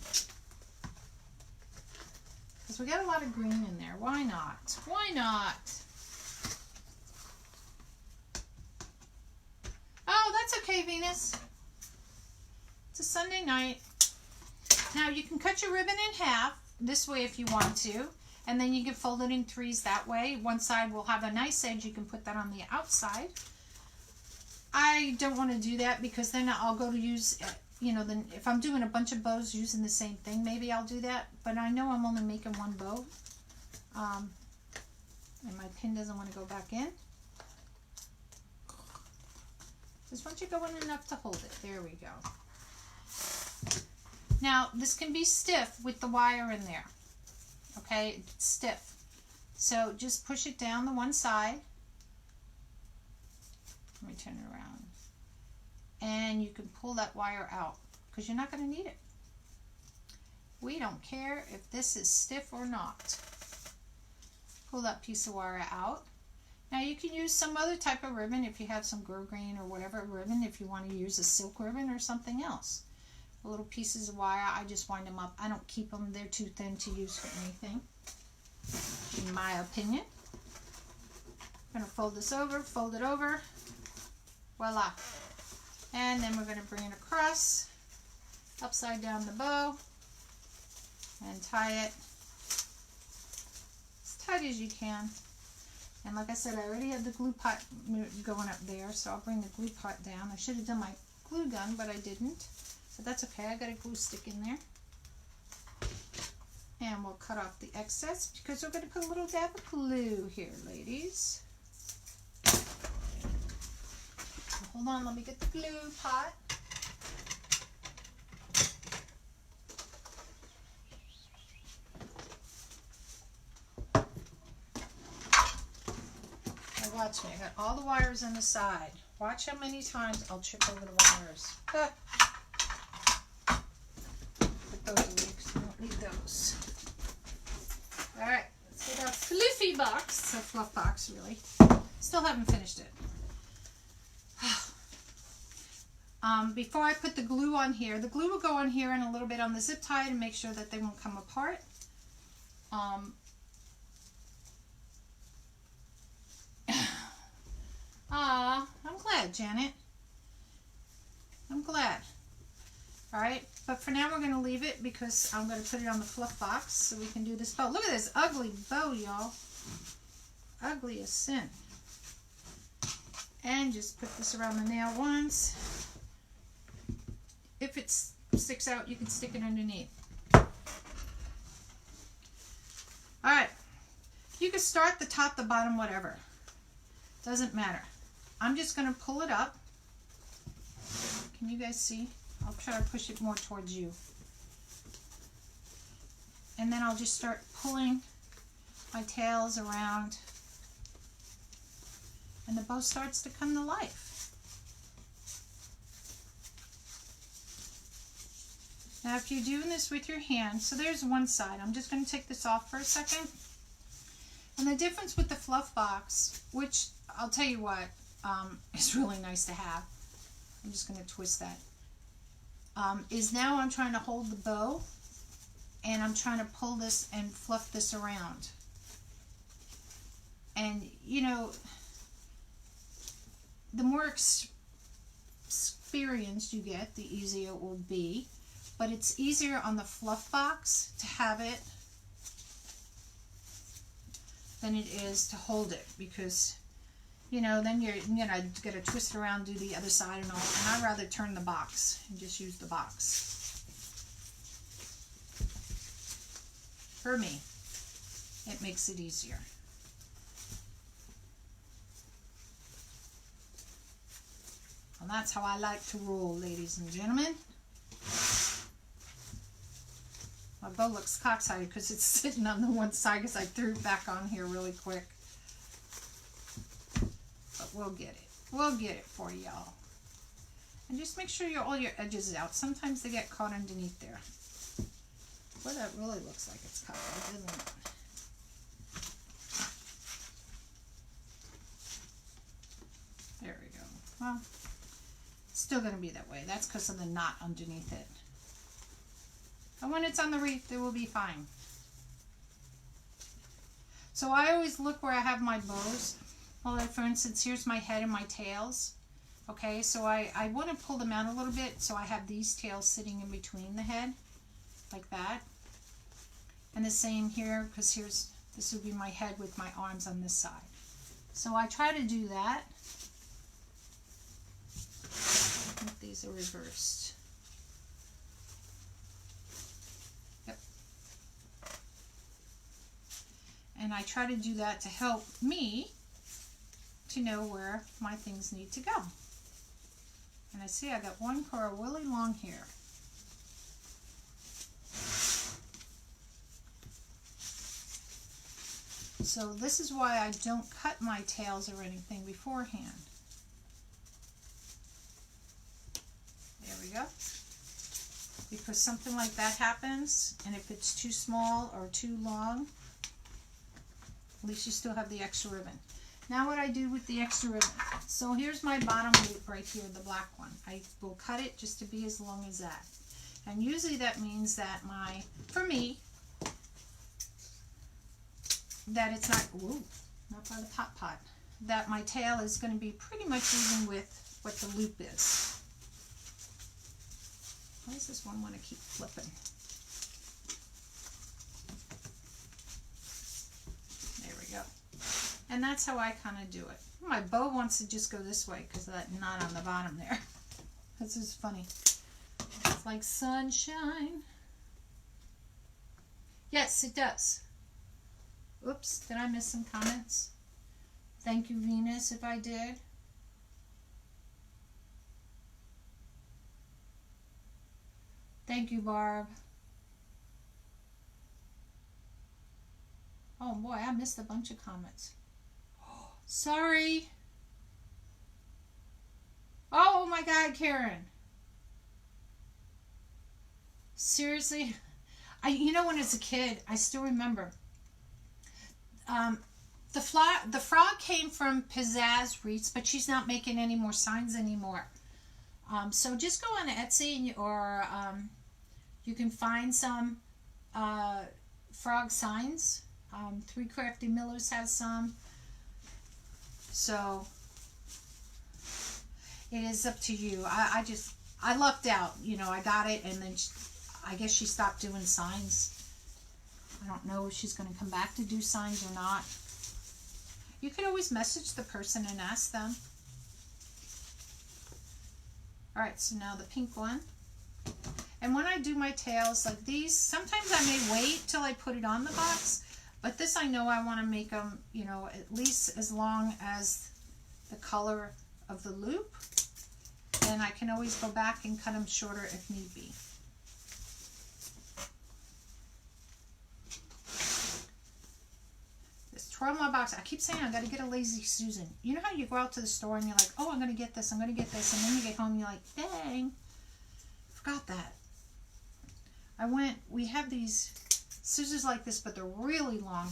Because we got a lot of green in there. Why not? Why not? Oh, that's okay, Venus. It's a Sunday night. Now you can cut your ribbon in half this way if you want to. And then you can fold it in threes that way. One side will have a nice edge. You can put that on the outside. I don't want to do that because then I'll go to use, you know, then if I'm doing a bunch of bows using the same thing, maybe I'll do that. But I know I'm only making one bow. And my pin doesn't want to go back in. Just want you to go in enough to hold it. There we go. Now, this can be stiff with the wire in there. Okay, it's stiff. So just push it down the one side. Let me turn it around. And you can pull that wire out because you're not going to need it. We don't care if this is stiff or not. Pull that piece of wire out. Now you can use some other type of ribbon if you have some grosgrain or whatever ribbon, if you want to use a silk ribbon or something else. The little pieces of wire, I just wind them up. I don't keep them. They're too thin to use for anything, in my opinion. I'm going to fold this over, fold it over. Voila. And then we're going to bring it across, upside down the bow, and tie it as tight as you can. And like I said, I already have the glue pot going up there, so I'll bring the glue pot down. I should have done my glue gun, but I didn't. So that's okay. I got a glue stick in there. And we'll cut off the excess because we're going to put a little dab of glue here, ladies. Hold on, let me get the glue pot. Now watch me, I got all the wires on the side. Watch how many times I'll trip over the wires. Put those away because we don't need those. Alright, let's get our fluffy box. A fluff box, really. Still haven't finished it. Before I put the glue on here, the glue will go on here and a little bit on the zip tie to make sure that they won't come apart. I'm glad, Janet. I'm glad. Alright, but for now we're going to leave it because I'm going to put it on the fluff box so we can do this bow. Look at this ugly bow, y'all. Ugly as sin. And just put this around the nail once. If it sticks out, you can stick it underneath. Alright. You can start the top, the bottom, whatever. Doesn't matter. I'm just going to pull it up. Can you guys see? I'll try to push it more towards you. And then I'll just start pulling my tails around. And the bow starts to come to life. Now if you're doing this with your hand, so there's one side. I'm just going to take this off for a second. And the difference with the fluff box, which I'll tell you what, is really nice to have. I'm just going to twist that. Is now I'm trying to hold the bow and I'm trying to pull this and fluff this around. And you know, the more experienced you get, the easier it will be. But it's easier on the fluff box to have it than it is to hold it because, you know, then you're gonna twist it around, do the other side and all. And I'd rather turn the box and just use the box. For me, it makes it easier. that's how I like to roll, ladies and gentlemen. My bow looks cocksided because it's sitting on the one side because I threw it back on here really quick. But we'll get it. We'll get it for y'all. And just make sure all your edges out. Sometimes they get caught underneath there. Well, that really looks like it's cut, doesn't it? There we go. Well, it's still going to be that way. That's because of the knot underneath it. And when it's on the wreath, it will be fine. So I always look where I have my bows. Well, like for instance, here's my head and my tails. Okay, so I want to pull them out a little bit so I have these tails sitting in between the head, like that. And the same here, because this would be my head with my arms on this side. So I try to do that. I think these are reversed. Yep. And I try to do that to help me to know where my things need to go. And I see I got one curl really long here. So this is why I don't cut my tails or anything beforehand. There we go. Because something like that happens, and if it's too small or too long, at least you still have the extra ribbon. Now what I do with the extra ribbon. So here's my bottom loop right here, the black one. I will cut it just to be as long as that. And usually that means that for me, that it's not, ooh, not by the pot, that my tail is going to be pretty much even with what the loop is. Why does this one want to keep flipping? There we go. And that's how I kind of do it. My bow wants to just go this way because of that knot on the bottom there. This is funny. It's like sunshine. Yes, it does. Oops, did I miss some comments? Thank you, Venus, if I did. Thank you, Barb. Oh boy, I missed a bunch of comments. Sorry. Oh my God, Karen. Seriously? You know, when I was a kid, I still remember. The frog came from Pizzazz Wreaths, but she's not making any more signs anymore. So just go on Etsy or you can find some frog signs. Three Crafty Millers has some. So it is up to you. I lucked out. You know, I got it, and then I guess she stopped doing signs. I don't know if she's going to come back to do signs or not. You could always message the person and ask them. Alright, so now the pink one. And when I do my tails like these, sometimes I may wait till I put it on the box. But this I know I want to make them, you know, at least as long as the color of the loop. And I can always go back and cut them shorter if need be. Twirl my box. I keep saying I got to get a Lazy Susan. You know how you go out to the store and you're like, oh, I'm going to get this, I'm going to get this. And then you get home and you're like, dang, forgot that. We have these scissors like this, but they're really long.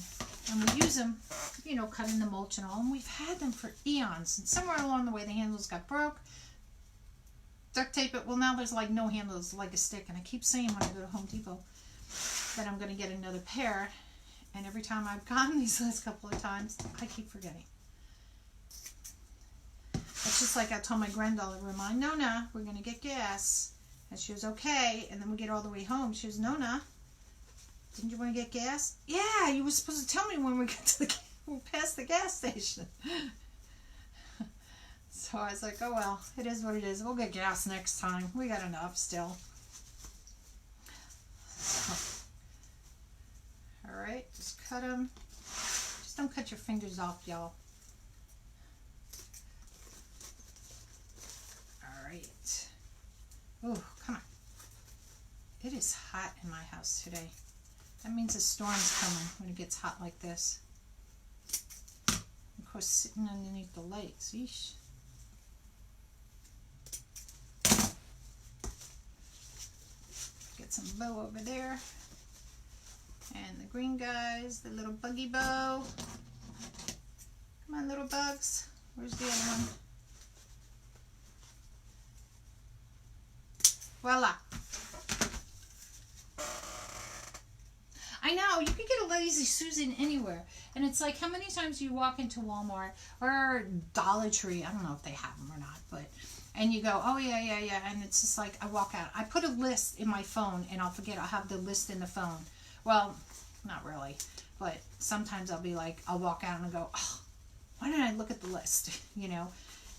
And we use them, you know, cutting the mulch and all. And we've had them for eons. And somewhere along the way, the handles got broke. Duct tape it. Well, now there's like no handles, like a stick. And I keep saying when I go to Home Depot that I'm going to get another pair. And every time I've gone these last couple of times, I keep forgetting. It's just like I told my granddaughter, remind Nonna, we're going to get gas. And she was okay. And then we get all the way home. She was, Nonna, didn't you want to get gas? Yeah, you were supposed to tell me when we get to we're past the gas station. So I was like, oh well, it is what it is. We'll get gas next time. We got enough still. So. Alright, just cut them. Just don't cut your fingers off, y'all. Oh, come on. It is hot in my house today. That means a storm's coming when it gets hot like this. Of course, sitting underneath the lights. Yeesh. Get some bow over there. And the green guys, the little buggy bow. Come on, little bugs. Where's the other one? Voila. I know, you can get a Lazy Susan anywhere. And it's like, how many times do you walk into Walmart or Dollar Tree? I don't know if they have them or not, but, and you go, oh yeah. And it's just like, I walk out. I put a list in my phone and I'll forget I'll have the list in the phone. Well, not really, but sometimes I'll be like, I'll walk out and I'll go, oh, why didn't I look at the list? You know,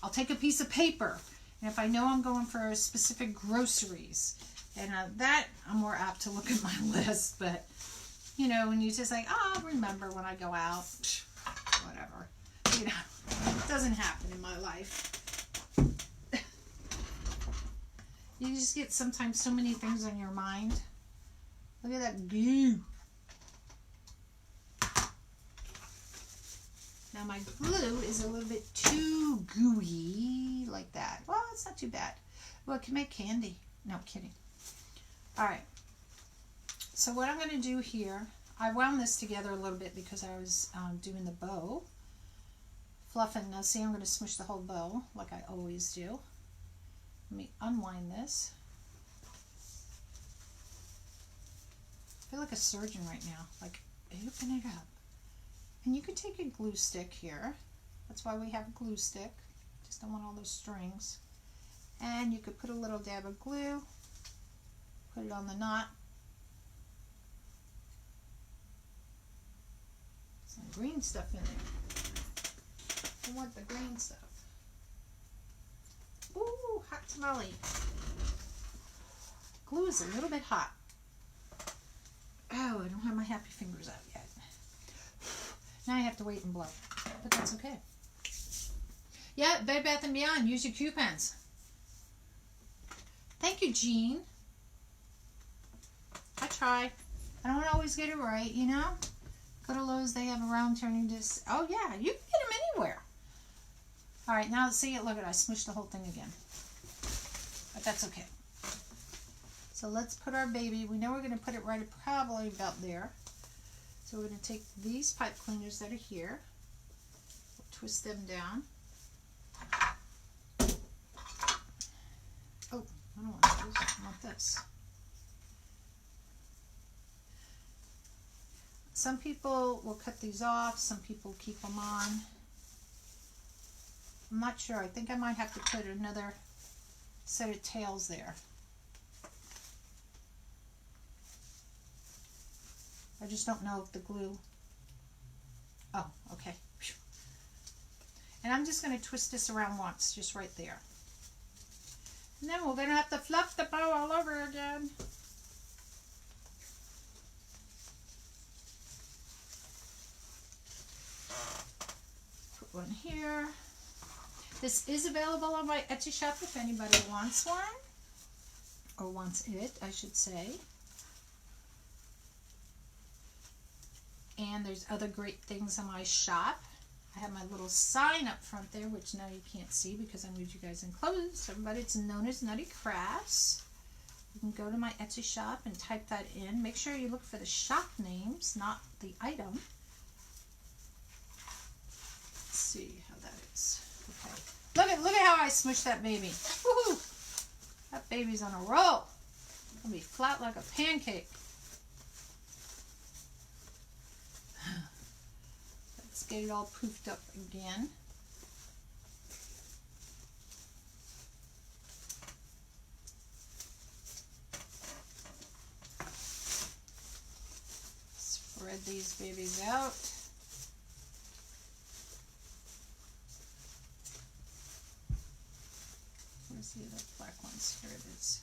I'll take a piece of paper. And if I know I'm going for specific groceries, and that I'm more apt to look at my list, but you know, when you just like, oh, I'll remember when I go out, whatever, you know, it doesn't happen in my life. You just get sometimes so many things on your mind. Look at that glue. Now my glue is a little bit too gooey like that. Well, it's not too bad. Well, it can make candy. No, kidding. All right. So what I'm going to do here, I wound this together a little bit because I was doing the bow. Fluffing. Now see, I'm going to smush the whole bow like I always do. Let me unwind this. I feel like a surgeon right now. Like, open it up. And you could take a glue stick here. That's why we have a glue stick. Just don't want all those strings. And you could put a little dab of glue. Put it on the knot. Some green stuff in there. I want the green stuff. Ooh, hot tamale. Glue is a little bit hot. Oh, I don't have my happy fingers out yet. Now I have to wait and blow, but that's okay. Yeah, Bed Bath & Beyond, use your coupons. Thank you, Jean. I try. I don't always get it right, you know? Go to Lowe's, they have a round turning disc. Oh yeah, you can get them anywhere. All right, now let's see it. Look at, I smushed the whole thing again. But that's okay. So let's put our baby, we know we're going to put it right probably about there. So we're going to take these pipe cleaners that are here, we'll twist them down. Oh, I don't want those, I want this. Some people will cut these off, some people keep them on. I'm not sure, I think I might have to put another set of tails there. I just don't know if the glue, oh, okay. And I'm just going to twist this around once, just right there. And then we're going to have to fluff the bow all over again. Put one here. This is available on my Etsy shop if anybody wants one. Or wants it, I should say. And there's other great things in my shop. I have my little sign up front there, which now you can't see because I moved you guys in close. But it's NonnasNuttykrafts. You can go to my Etsy shop and type that in. Make sure you look for the shop names, not the item. Let's see how that is. Okay. Look at how I smushed that baby. Woohoo! That baby's on a roll. It'll be flat like a pancake. Let's get it all poofed up again. Spread these babies out. Where's the other black ones? Here it is.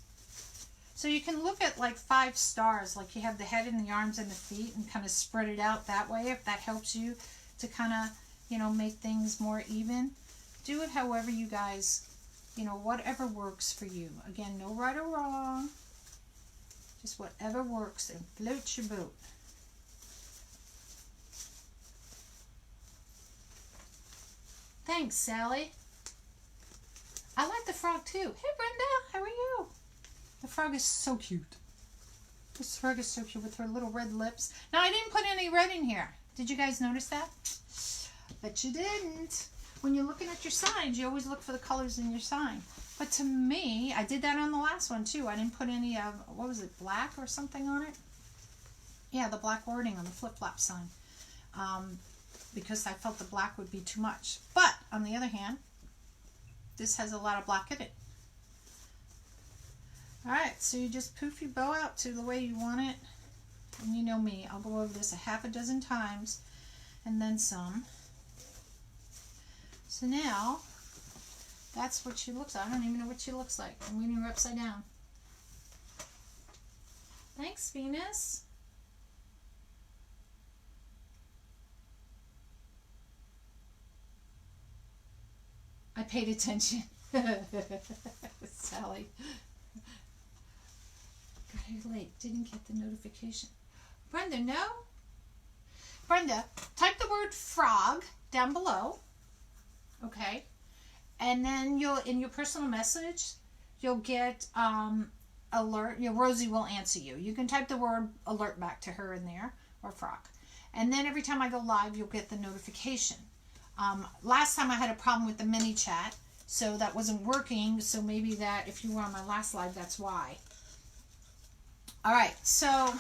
So you can look at like 5 stars, like you have the head and the arms and the feet, and kind of spread it out that way if that helps you to kind of, you know, make things more even. Do it however you guys, you know, whatever works for you. Again, no right or wrong. Just whatever works and floats your boat. Thanks, Sally. I like the frog too. Hey, Brenda, how are you? The frog is so cute. This frog is so cute with her little red lips. Now, I didn't put any red in here. Did you guys notice that? Bet you didn't. When you're looking at your signs, you always look for the colors in your sign. But to me, I did that on the last one too. I didn't put any of, what was it, black or something on it? Yeah, the black wording on the flip-flop sign. Because I felt the black would be too much. But, on the other hand, this has a lot of black in it. Alright, so you just poof your bow out to the way you want it. And you know me, I'll go over this a half a dozen times and then some. So now, that's what she looks like. I don't even know what she looks like. I'm reading her upside down. Thanks, Venus. I paid attention. Sally. Got here late. Didn't get the notification. Brenda, no? Brenda, type the word frog down below. Okay. And then you'll, in your personal message, you'll get alert. Rosie will answer you. You can type the word alert back to her in there, or frog. And then every time I go live, you'll get the notification. Last time I had a problem with the mini chat, so that wasn't working. So maybe that, if you were on my last live, that's why. All right, so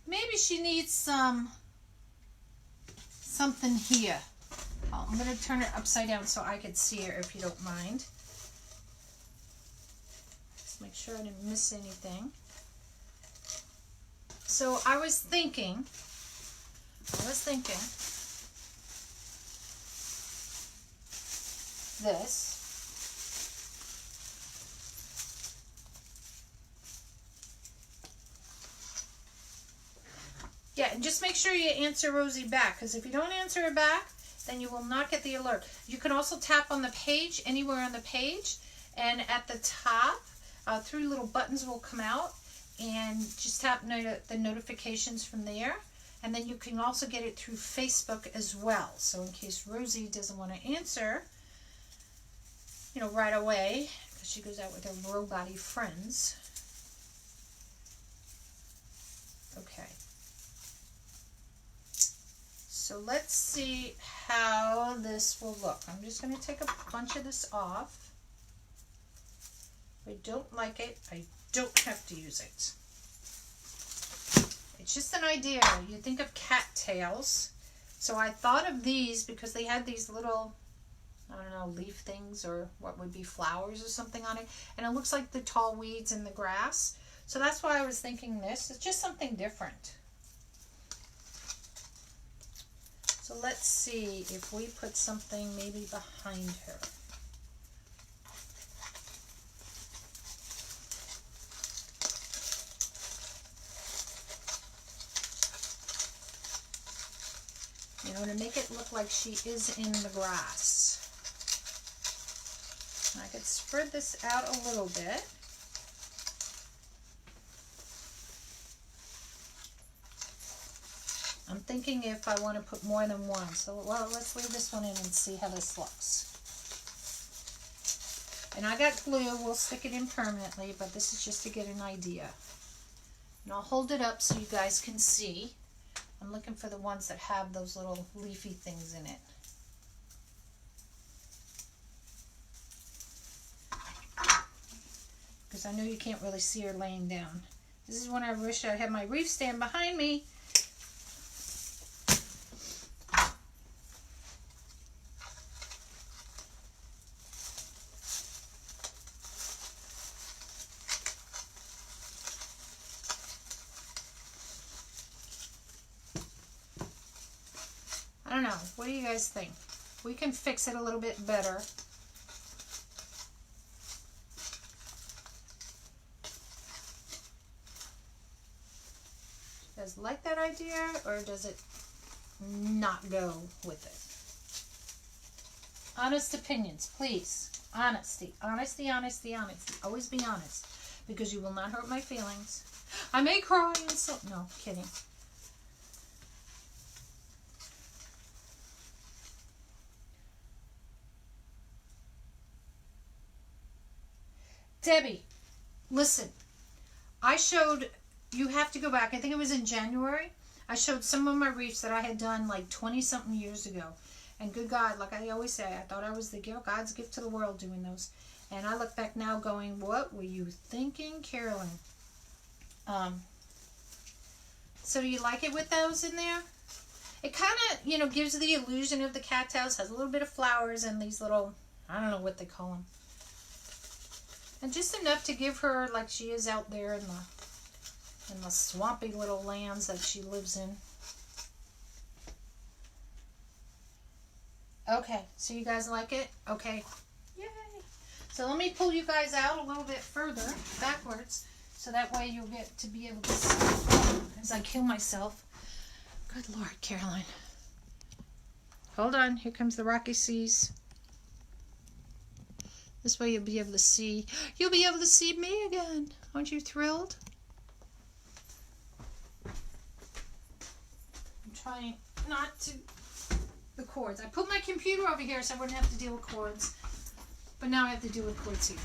maybe she needs something here. Oh, I'm going to turn it upside down so I could see her, if you don't mind. Just make sure I didn't miss anything. So I was thinking this. Yeah, and just make sure you answer Rosie back, because if you don't answer her back, then you will not get the alert. You can also tap on the page, anywhere on the page, and at the top, 3 little buttons will come out, and just tap the notifications from there. And then you can also get it through Facebook as well. So in case Rosie doesn't want to answer, you know, right away, because she goes out with her robot-y friends. Okay. So let's see how this will look. I'm just going to take a bunch of this off. If I don't like it, I don't have to use it. It's just an idea. You think of cattails. So I thought of these because they had these little, I don't know, leaf things or what would be flowers or something on it. And it looks like the tall weeds in the grass. So that's why I was thinking this. It's just something different. So let's see if we put something maybe behind her. You know, to make it look like she is in the grass. And I could spread this out a little bit. I'm thinking if I want to put more than one. So, well, let's leave this one in and see how this looks. And I got glue. We'll stick it in permanently, but this is just to get an idea. And I'll hold it up so you guys can see. I'm looking for the ones that have those little leafy things in it. Because I know you can't really see her laying down. This is when I wish I had my wreath stand behind me. I don't know. What do you guys think? We can fix it a little bit better. Do you guys like that idea, or does it not go with it? Honest opinions, please. Honesty. Honesty, honesty, honesty. Always be honest. Because you will not hurt my feelings. I may cry and so... No, kidding. Debbie, listen. I showed... You have to go back. I think it was in January. I showed some of my wreaths that I had done like 20-something years ago. And good God, like I always say, I thought I was the God's gift to the world doing those. And I look back now going, what were you thinking, Carolynne? So do you like it with those in there? It kind of, you know, gives the illusion of the cattails. Has a little bit of flowers and these little, I don't know what they call them. And just enough to give her like she is out there in the swampy little lands that she lives in. Okay, so you guys like it? Okay. Yay! So let me pull you guys out a little bit further, backwards, so that way you'll get to be able to see as I kill myself. Good Lord, Carolynne. Hold on, here comes the rocky seas. This way you'll be able to see. You'll be able to see me again. Aren't you thrilled? I'm trying not to... The cords. I put my computer over here so I wouldn't have to deal with cords. But now I have to deal with cords here.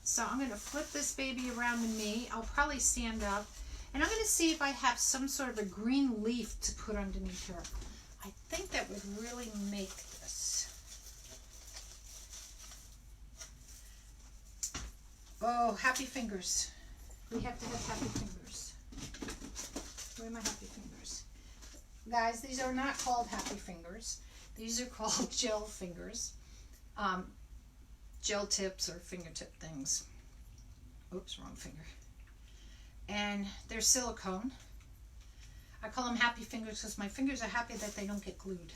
So I'm going to flip this baby around to me. I'll probably stand up. And I'm going to see if I have some sort of a green leaf to put underneath her. I think that would really make this. Oh, happy fingers. We have to have happy fingers. Where are my happy fingers? Guys, these are not called happy fingers. These are called gel fingers. Gel tips or fingertip things. Oops, wrong finger. And they're silicone. I call them happy fingers because my fingers are happy that they don't get glued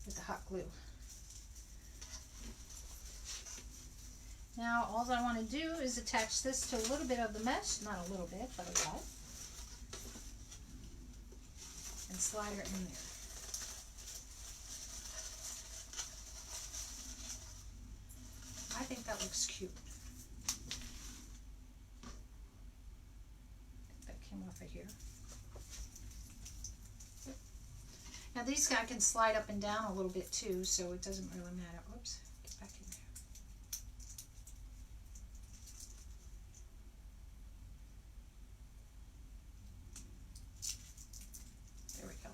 with the hot glue. Now, all I want to do is attach this to a little bit of the mesh. Not a little bit, but a lot. And slide her in there. I think that looks cute. That came off of here. Now these guys can slide up and down a little bit too, so it doesn't really matter. Oops, get back in there. There we go.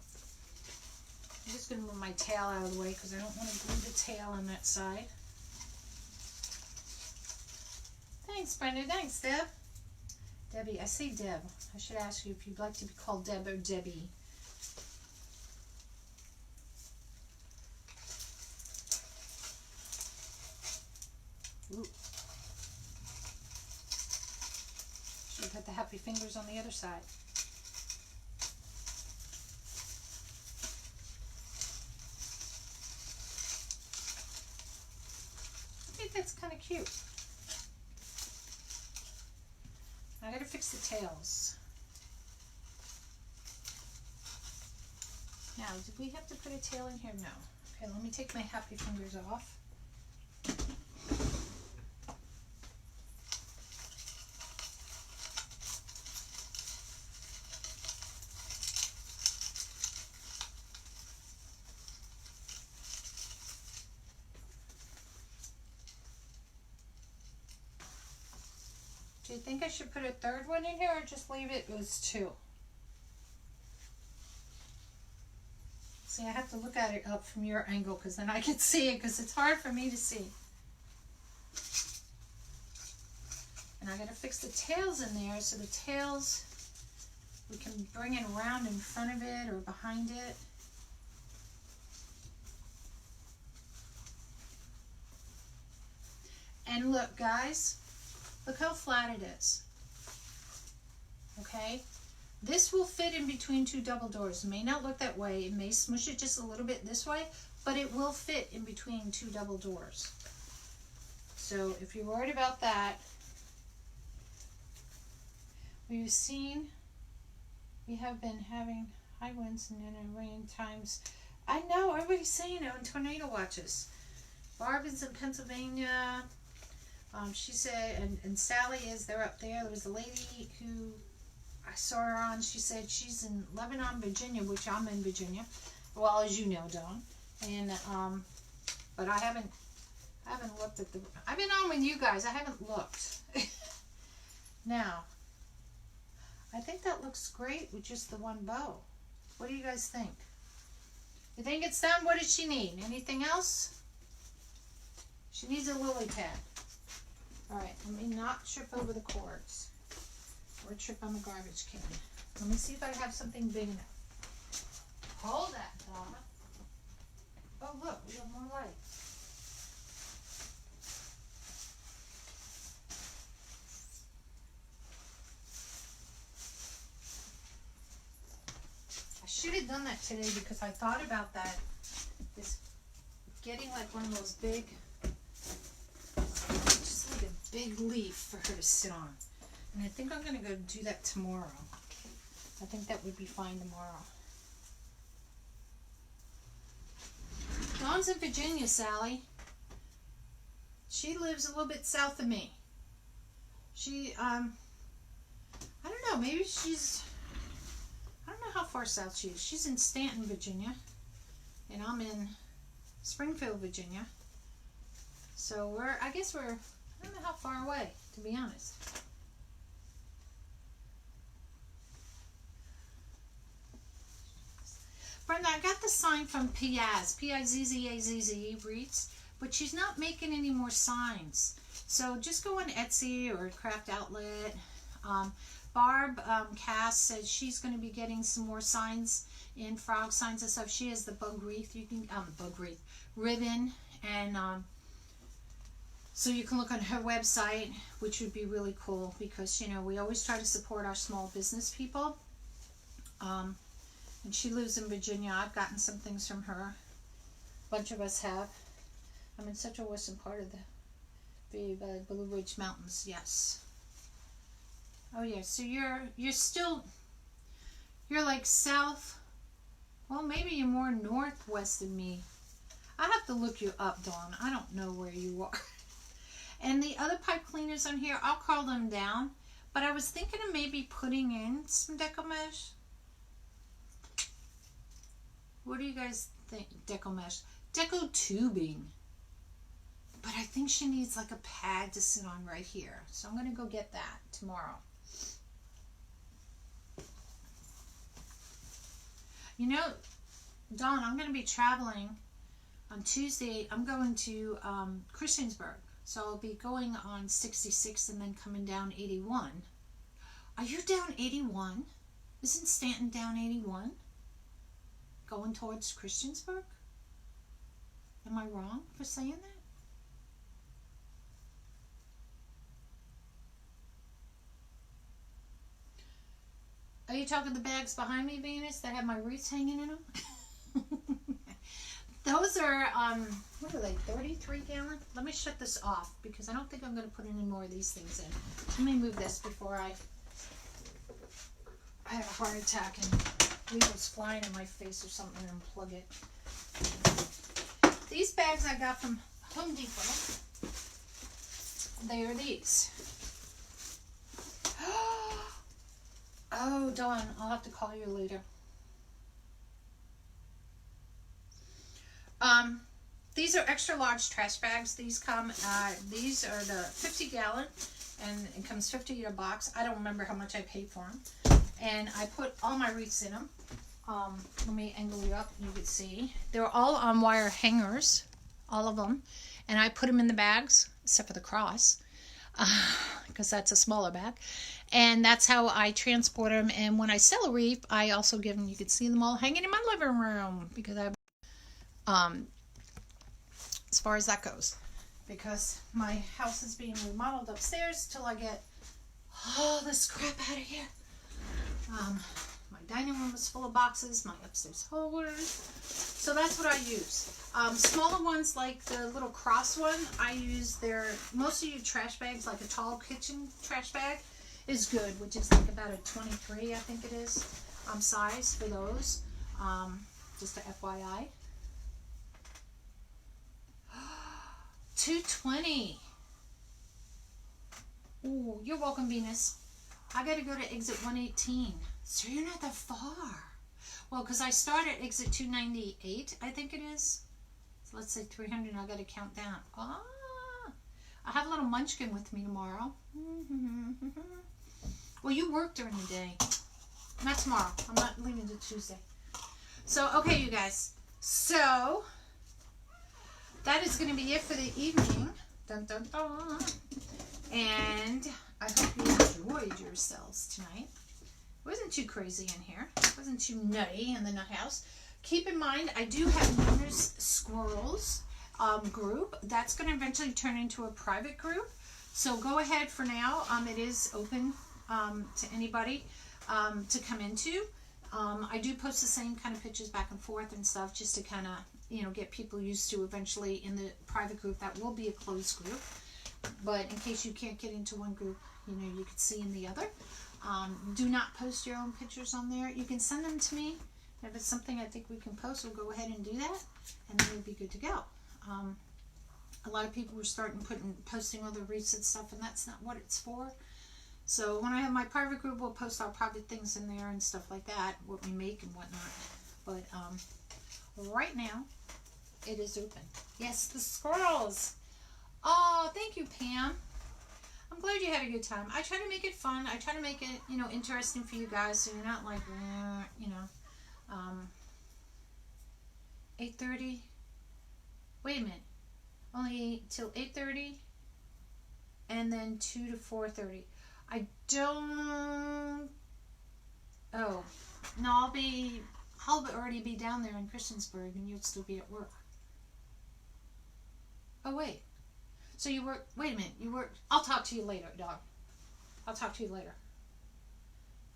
I'm just going to move my tail out of the way because I don't want to glue the tail on that side. Thanks, Brenda. Thanks, Deb. Debbie. I say Deb. I should ask you if you'd like to be called Deb or Debbie. Ooh. Should have put the happy fingers on the other side. I think that's kind of cute. I gotta fix the tails. Now, did we have to put a tail in here? No. Okay, let me take my happy fingers off. Do you think I should put a third one in here or just leave it as two? See, I have to look at it up from your angle because then I can see it because it's hard for me to see. And I gotta fix the tails in there so the tails, we can bring it around in front of it or behind it. And look, guys. Look how flat it is. Okay? This will fit in between two double doors. It may not look that way. It may smush it just a little bit this way, but it will fit in between two double doors. So if you're worried about that, we've seen, we have been having high winds and then rain times. I know, everybody's saying it on tornado watches. Barb is in Pennsylvania. She said, and Sally is, they're up there. There was a lady who I saw her on. She said she's in Lebanon, Virginia, which I'm in Virginia. Well, as you know, Dawn. And, but I haven't looked at the, I've been on with you guys. I haven't looked. Now, I think that looks great with just the one bow. What do you guys think? You think it's done? What does she need? Anything else? She needs a lily pad. Alright, let me not trip over the cords. Or trip on the garbage can. Let me see if I have something big enough. Hold that, Donna. Oh look, we have more light. I should have done that today because I thought about that. This getting like one of those big, just like a big leaf for her to sit on. And I think I'm going to go do that tomorrow. I think that would be fine tomorrow. Dawn's in Virginia, Sally. She lives a little bit south of me. She, I don't know, maybe she's, I don't know how far south she is. She's in Stanton, Virginia. And I'm in Springfield, Virginia. So I guess we're, I don't know how far away, to be honest. Brenda, I got the sign from Piazz, P-I-Z-Z-A-Z-Z, Wreaths, but she's not making any more signs. So just go on Etsy or Craft Outlet. Barb Cass said she's going to be getting some more signs in frog signs and stuff. She has the bug wreath. You can bug wreath ribbon, and so you can look on her website, which would be really cool because we always try to support our small business people. And she lives in Virginia. I've gotten some things from her. A bunch of us have. I'm in such a western part of the Blue Ridge Mountains. Yes. Oh yeah. So you're still, you're like south. Well, maybe you're more northwest than me. I have to look you up, Dawn. I don't know where you are. And the other pipe cleaners on here, I'll call them down. But I was thinking of maybe putting in some deco mesh. What do you guys think? Deco mesh. Deco tubing. But I think she needs like a pad to sit on right here. So I'm going to go get that tomorrow. You know, Dawn, I'm going to be traveling on Tuesday. I'm going to Christiansburg. So I'll be going on 66 and then coming down 81. Are you down 81? Isn't Stanton down 81? Going towards Christiansburg? Am I wrong for saying that? Are you talking the bags behind me, Venus, that have my wreaths hanging in them? Those are, what are they, 33 gallon? Let me shut this off because I don't think I'm going to put any more of these things in. Let me move this before I have a heart attack and needles flying in my face or something and unplug it. These bags I got from Home Depot. They are these. Oh, Dawn, I'll have to call you later. These are extra large trash bags. These come, these are the 50 gallon and it comes 50 in a box. I don't remember how much I paid for them. And I put all my wreaths in them. Let me angle you up and you can see. They're all on wire hangers, all of them. And I put them in the bags, except for the cross, because that's a smaller bag. And that's how I transport them. And when I sell a wreath, I also give them, you can see them all hanging in my living room. Because I, as far as that goes. Because my house is being remodeled upstairs till I get all this crap out of here. My dining room is full of boxes, my upstairs holders. So that's what I use. Smaller ones like the little cross one, I use most of your trash bags, like a tall kitchen trash bag is good, which is like about a 23, I think it is, size for those. Just a FYI. 220. Oh, you're welcome, Venus. I got to go to exit 118. So you're not that far. Well, because I start at exit 298, I think it is. So let's say 300, I got to count down. Ah, I have a little munchkin with me tomorrow. Well, you work during the day. Not tomorrow. I'm not leaving until Tuesday. So, okay, you guys. So, that is going to be it for the evening. Dun, dun, dun. And I hope you enjoyed yourselves tonight. It wasn't too crazy in here. It wasn't too nutty in the nut house. Keep in mind, I do have Nonnas Squirrels group. That's going to eventually turn into a private group. So go ahead for now. It is open to anybody to come into. I do post the same kind of pictures back and forth and stuff just to kind of, you know, get people used to eventually in the private group. That will be a closed group. But in case you can't get into one group, you know, you can see in the other. Do not post your own pictures on there. You can send them to me. If it's something I think we can post, we'll go ahead and do that. And then we'll be good to go. A lot of people were posting all the wreaths and stuff, and that's not what it's for. So when I have my private group, we'll post our private things in there and stuff like that, what we make and whatnot. But right now, it is open. Yes, the squirrels. Oh, thank you, Pam. I'm glad you had a good time. I try to make it fun. I try to make it, you know, interesting for you guys, so you're not like, you know, 8:30. Wait a minute. Only till 8:30, and then 2 to 4:30. I don't. Oh, no, I'll already be down there in Christiansburg, and you'll still be at work. Oh wait. So you work, wait a minute, you work, I'll talk to you later, dog. I'll talk to you later.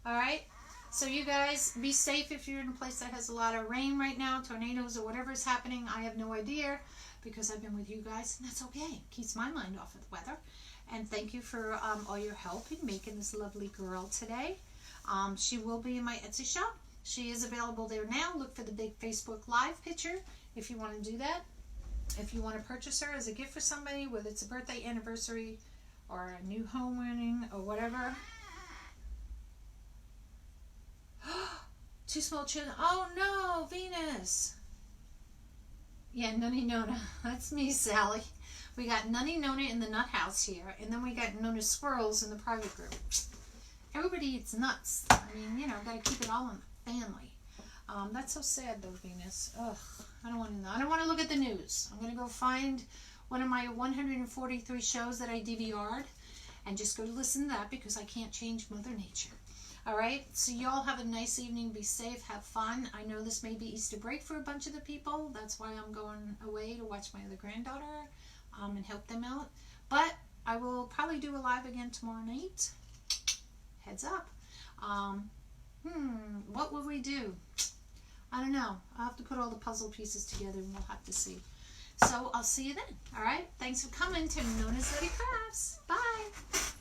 Alright? So you guys, be safe if you're in a place that has a lot of rain right now, tornadoes or whatever is happening. I have no idea because I've been with you guys, and that's okay. Keeps my mind off of the weather. And thank you for all your help in making this lovely girl today. She will be in my Etsy shop. She is available there now. Look for the big Facebook Live picture if you want to do that. If you want to purchase her as a gift for somebody, whether it's a birthday, anniversary, or a new home winning, or whatever. Two small children. Oh no, Venus. Yeah, Nutty Nona. That's me, Sally. We got Nutty Nona in the nut house here, and then we got Nonnas Squirrels in the private group. Everybody eats nuts. I mean, you know, gotta keep it all in the family. That's so sad though, Venus. Ugh, I don't want to know. I don't want to look at the news. I'm gonna go find one of my 143 shows that I DVR'd and just go to listen to that because I can't change Mother Nature. All right, so y'all have a nice evening. Be safe, have fun. I know this may be Easter break for a bunch of the people. That's why I'm going away to watch my other granddaughter and help them out. But I will probably do a live again tomorrow night. Heads up. What will we do? I don't know. I'll have to put all the puzzle pieces together and we'll have to see. So I'll see you then. All right. Thanks for coming to NonnasNuttykrafts. Bye.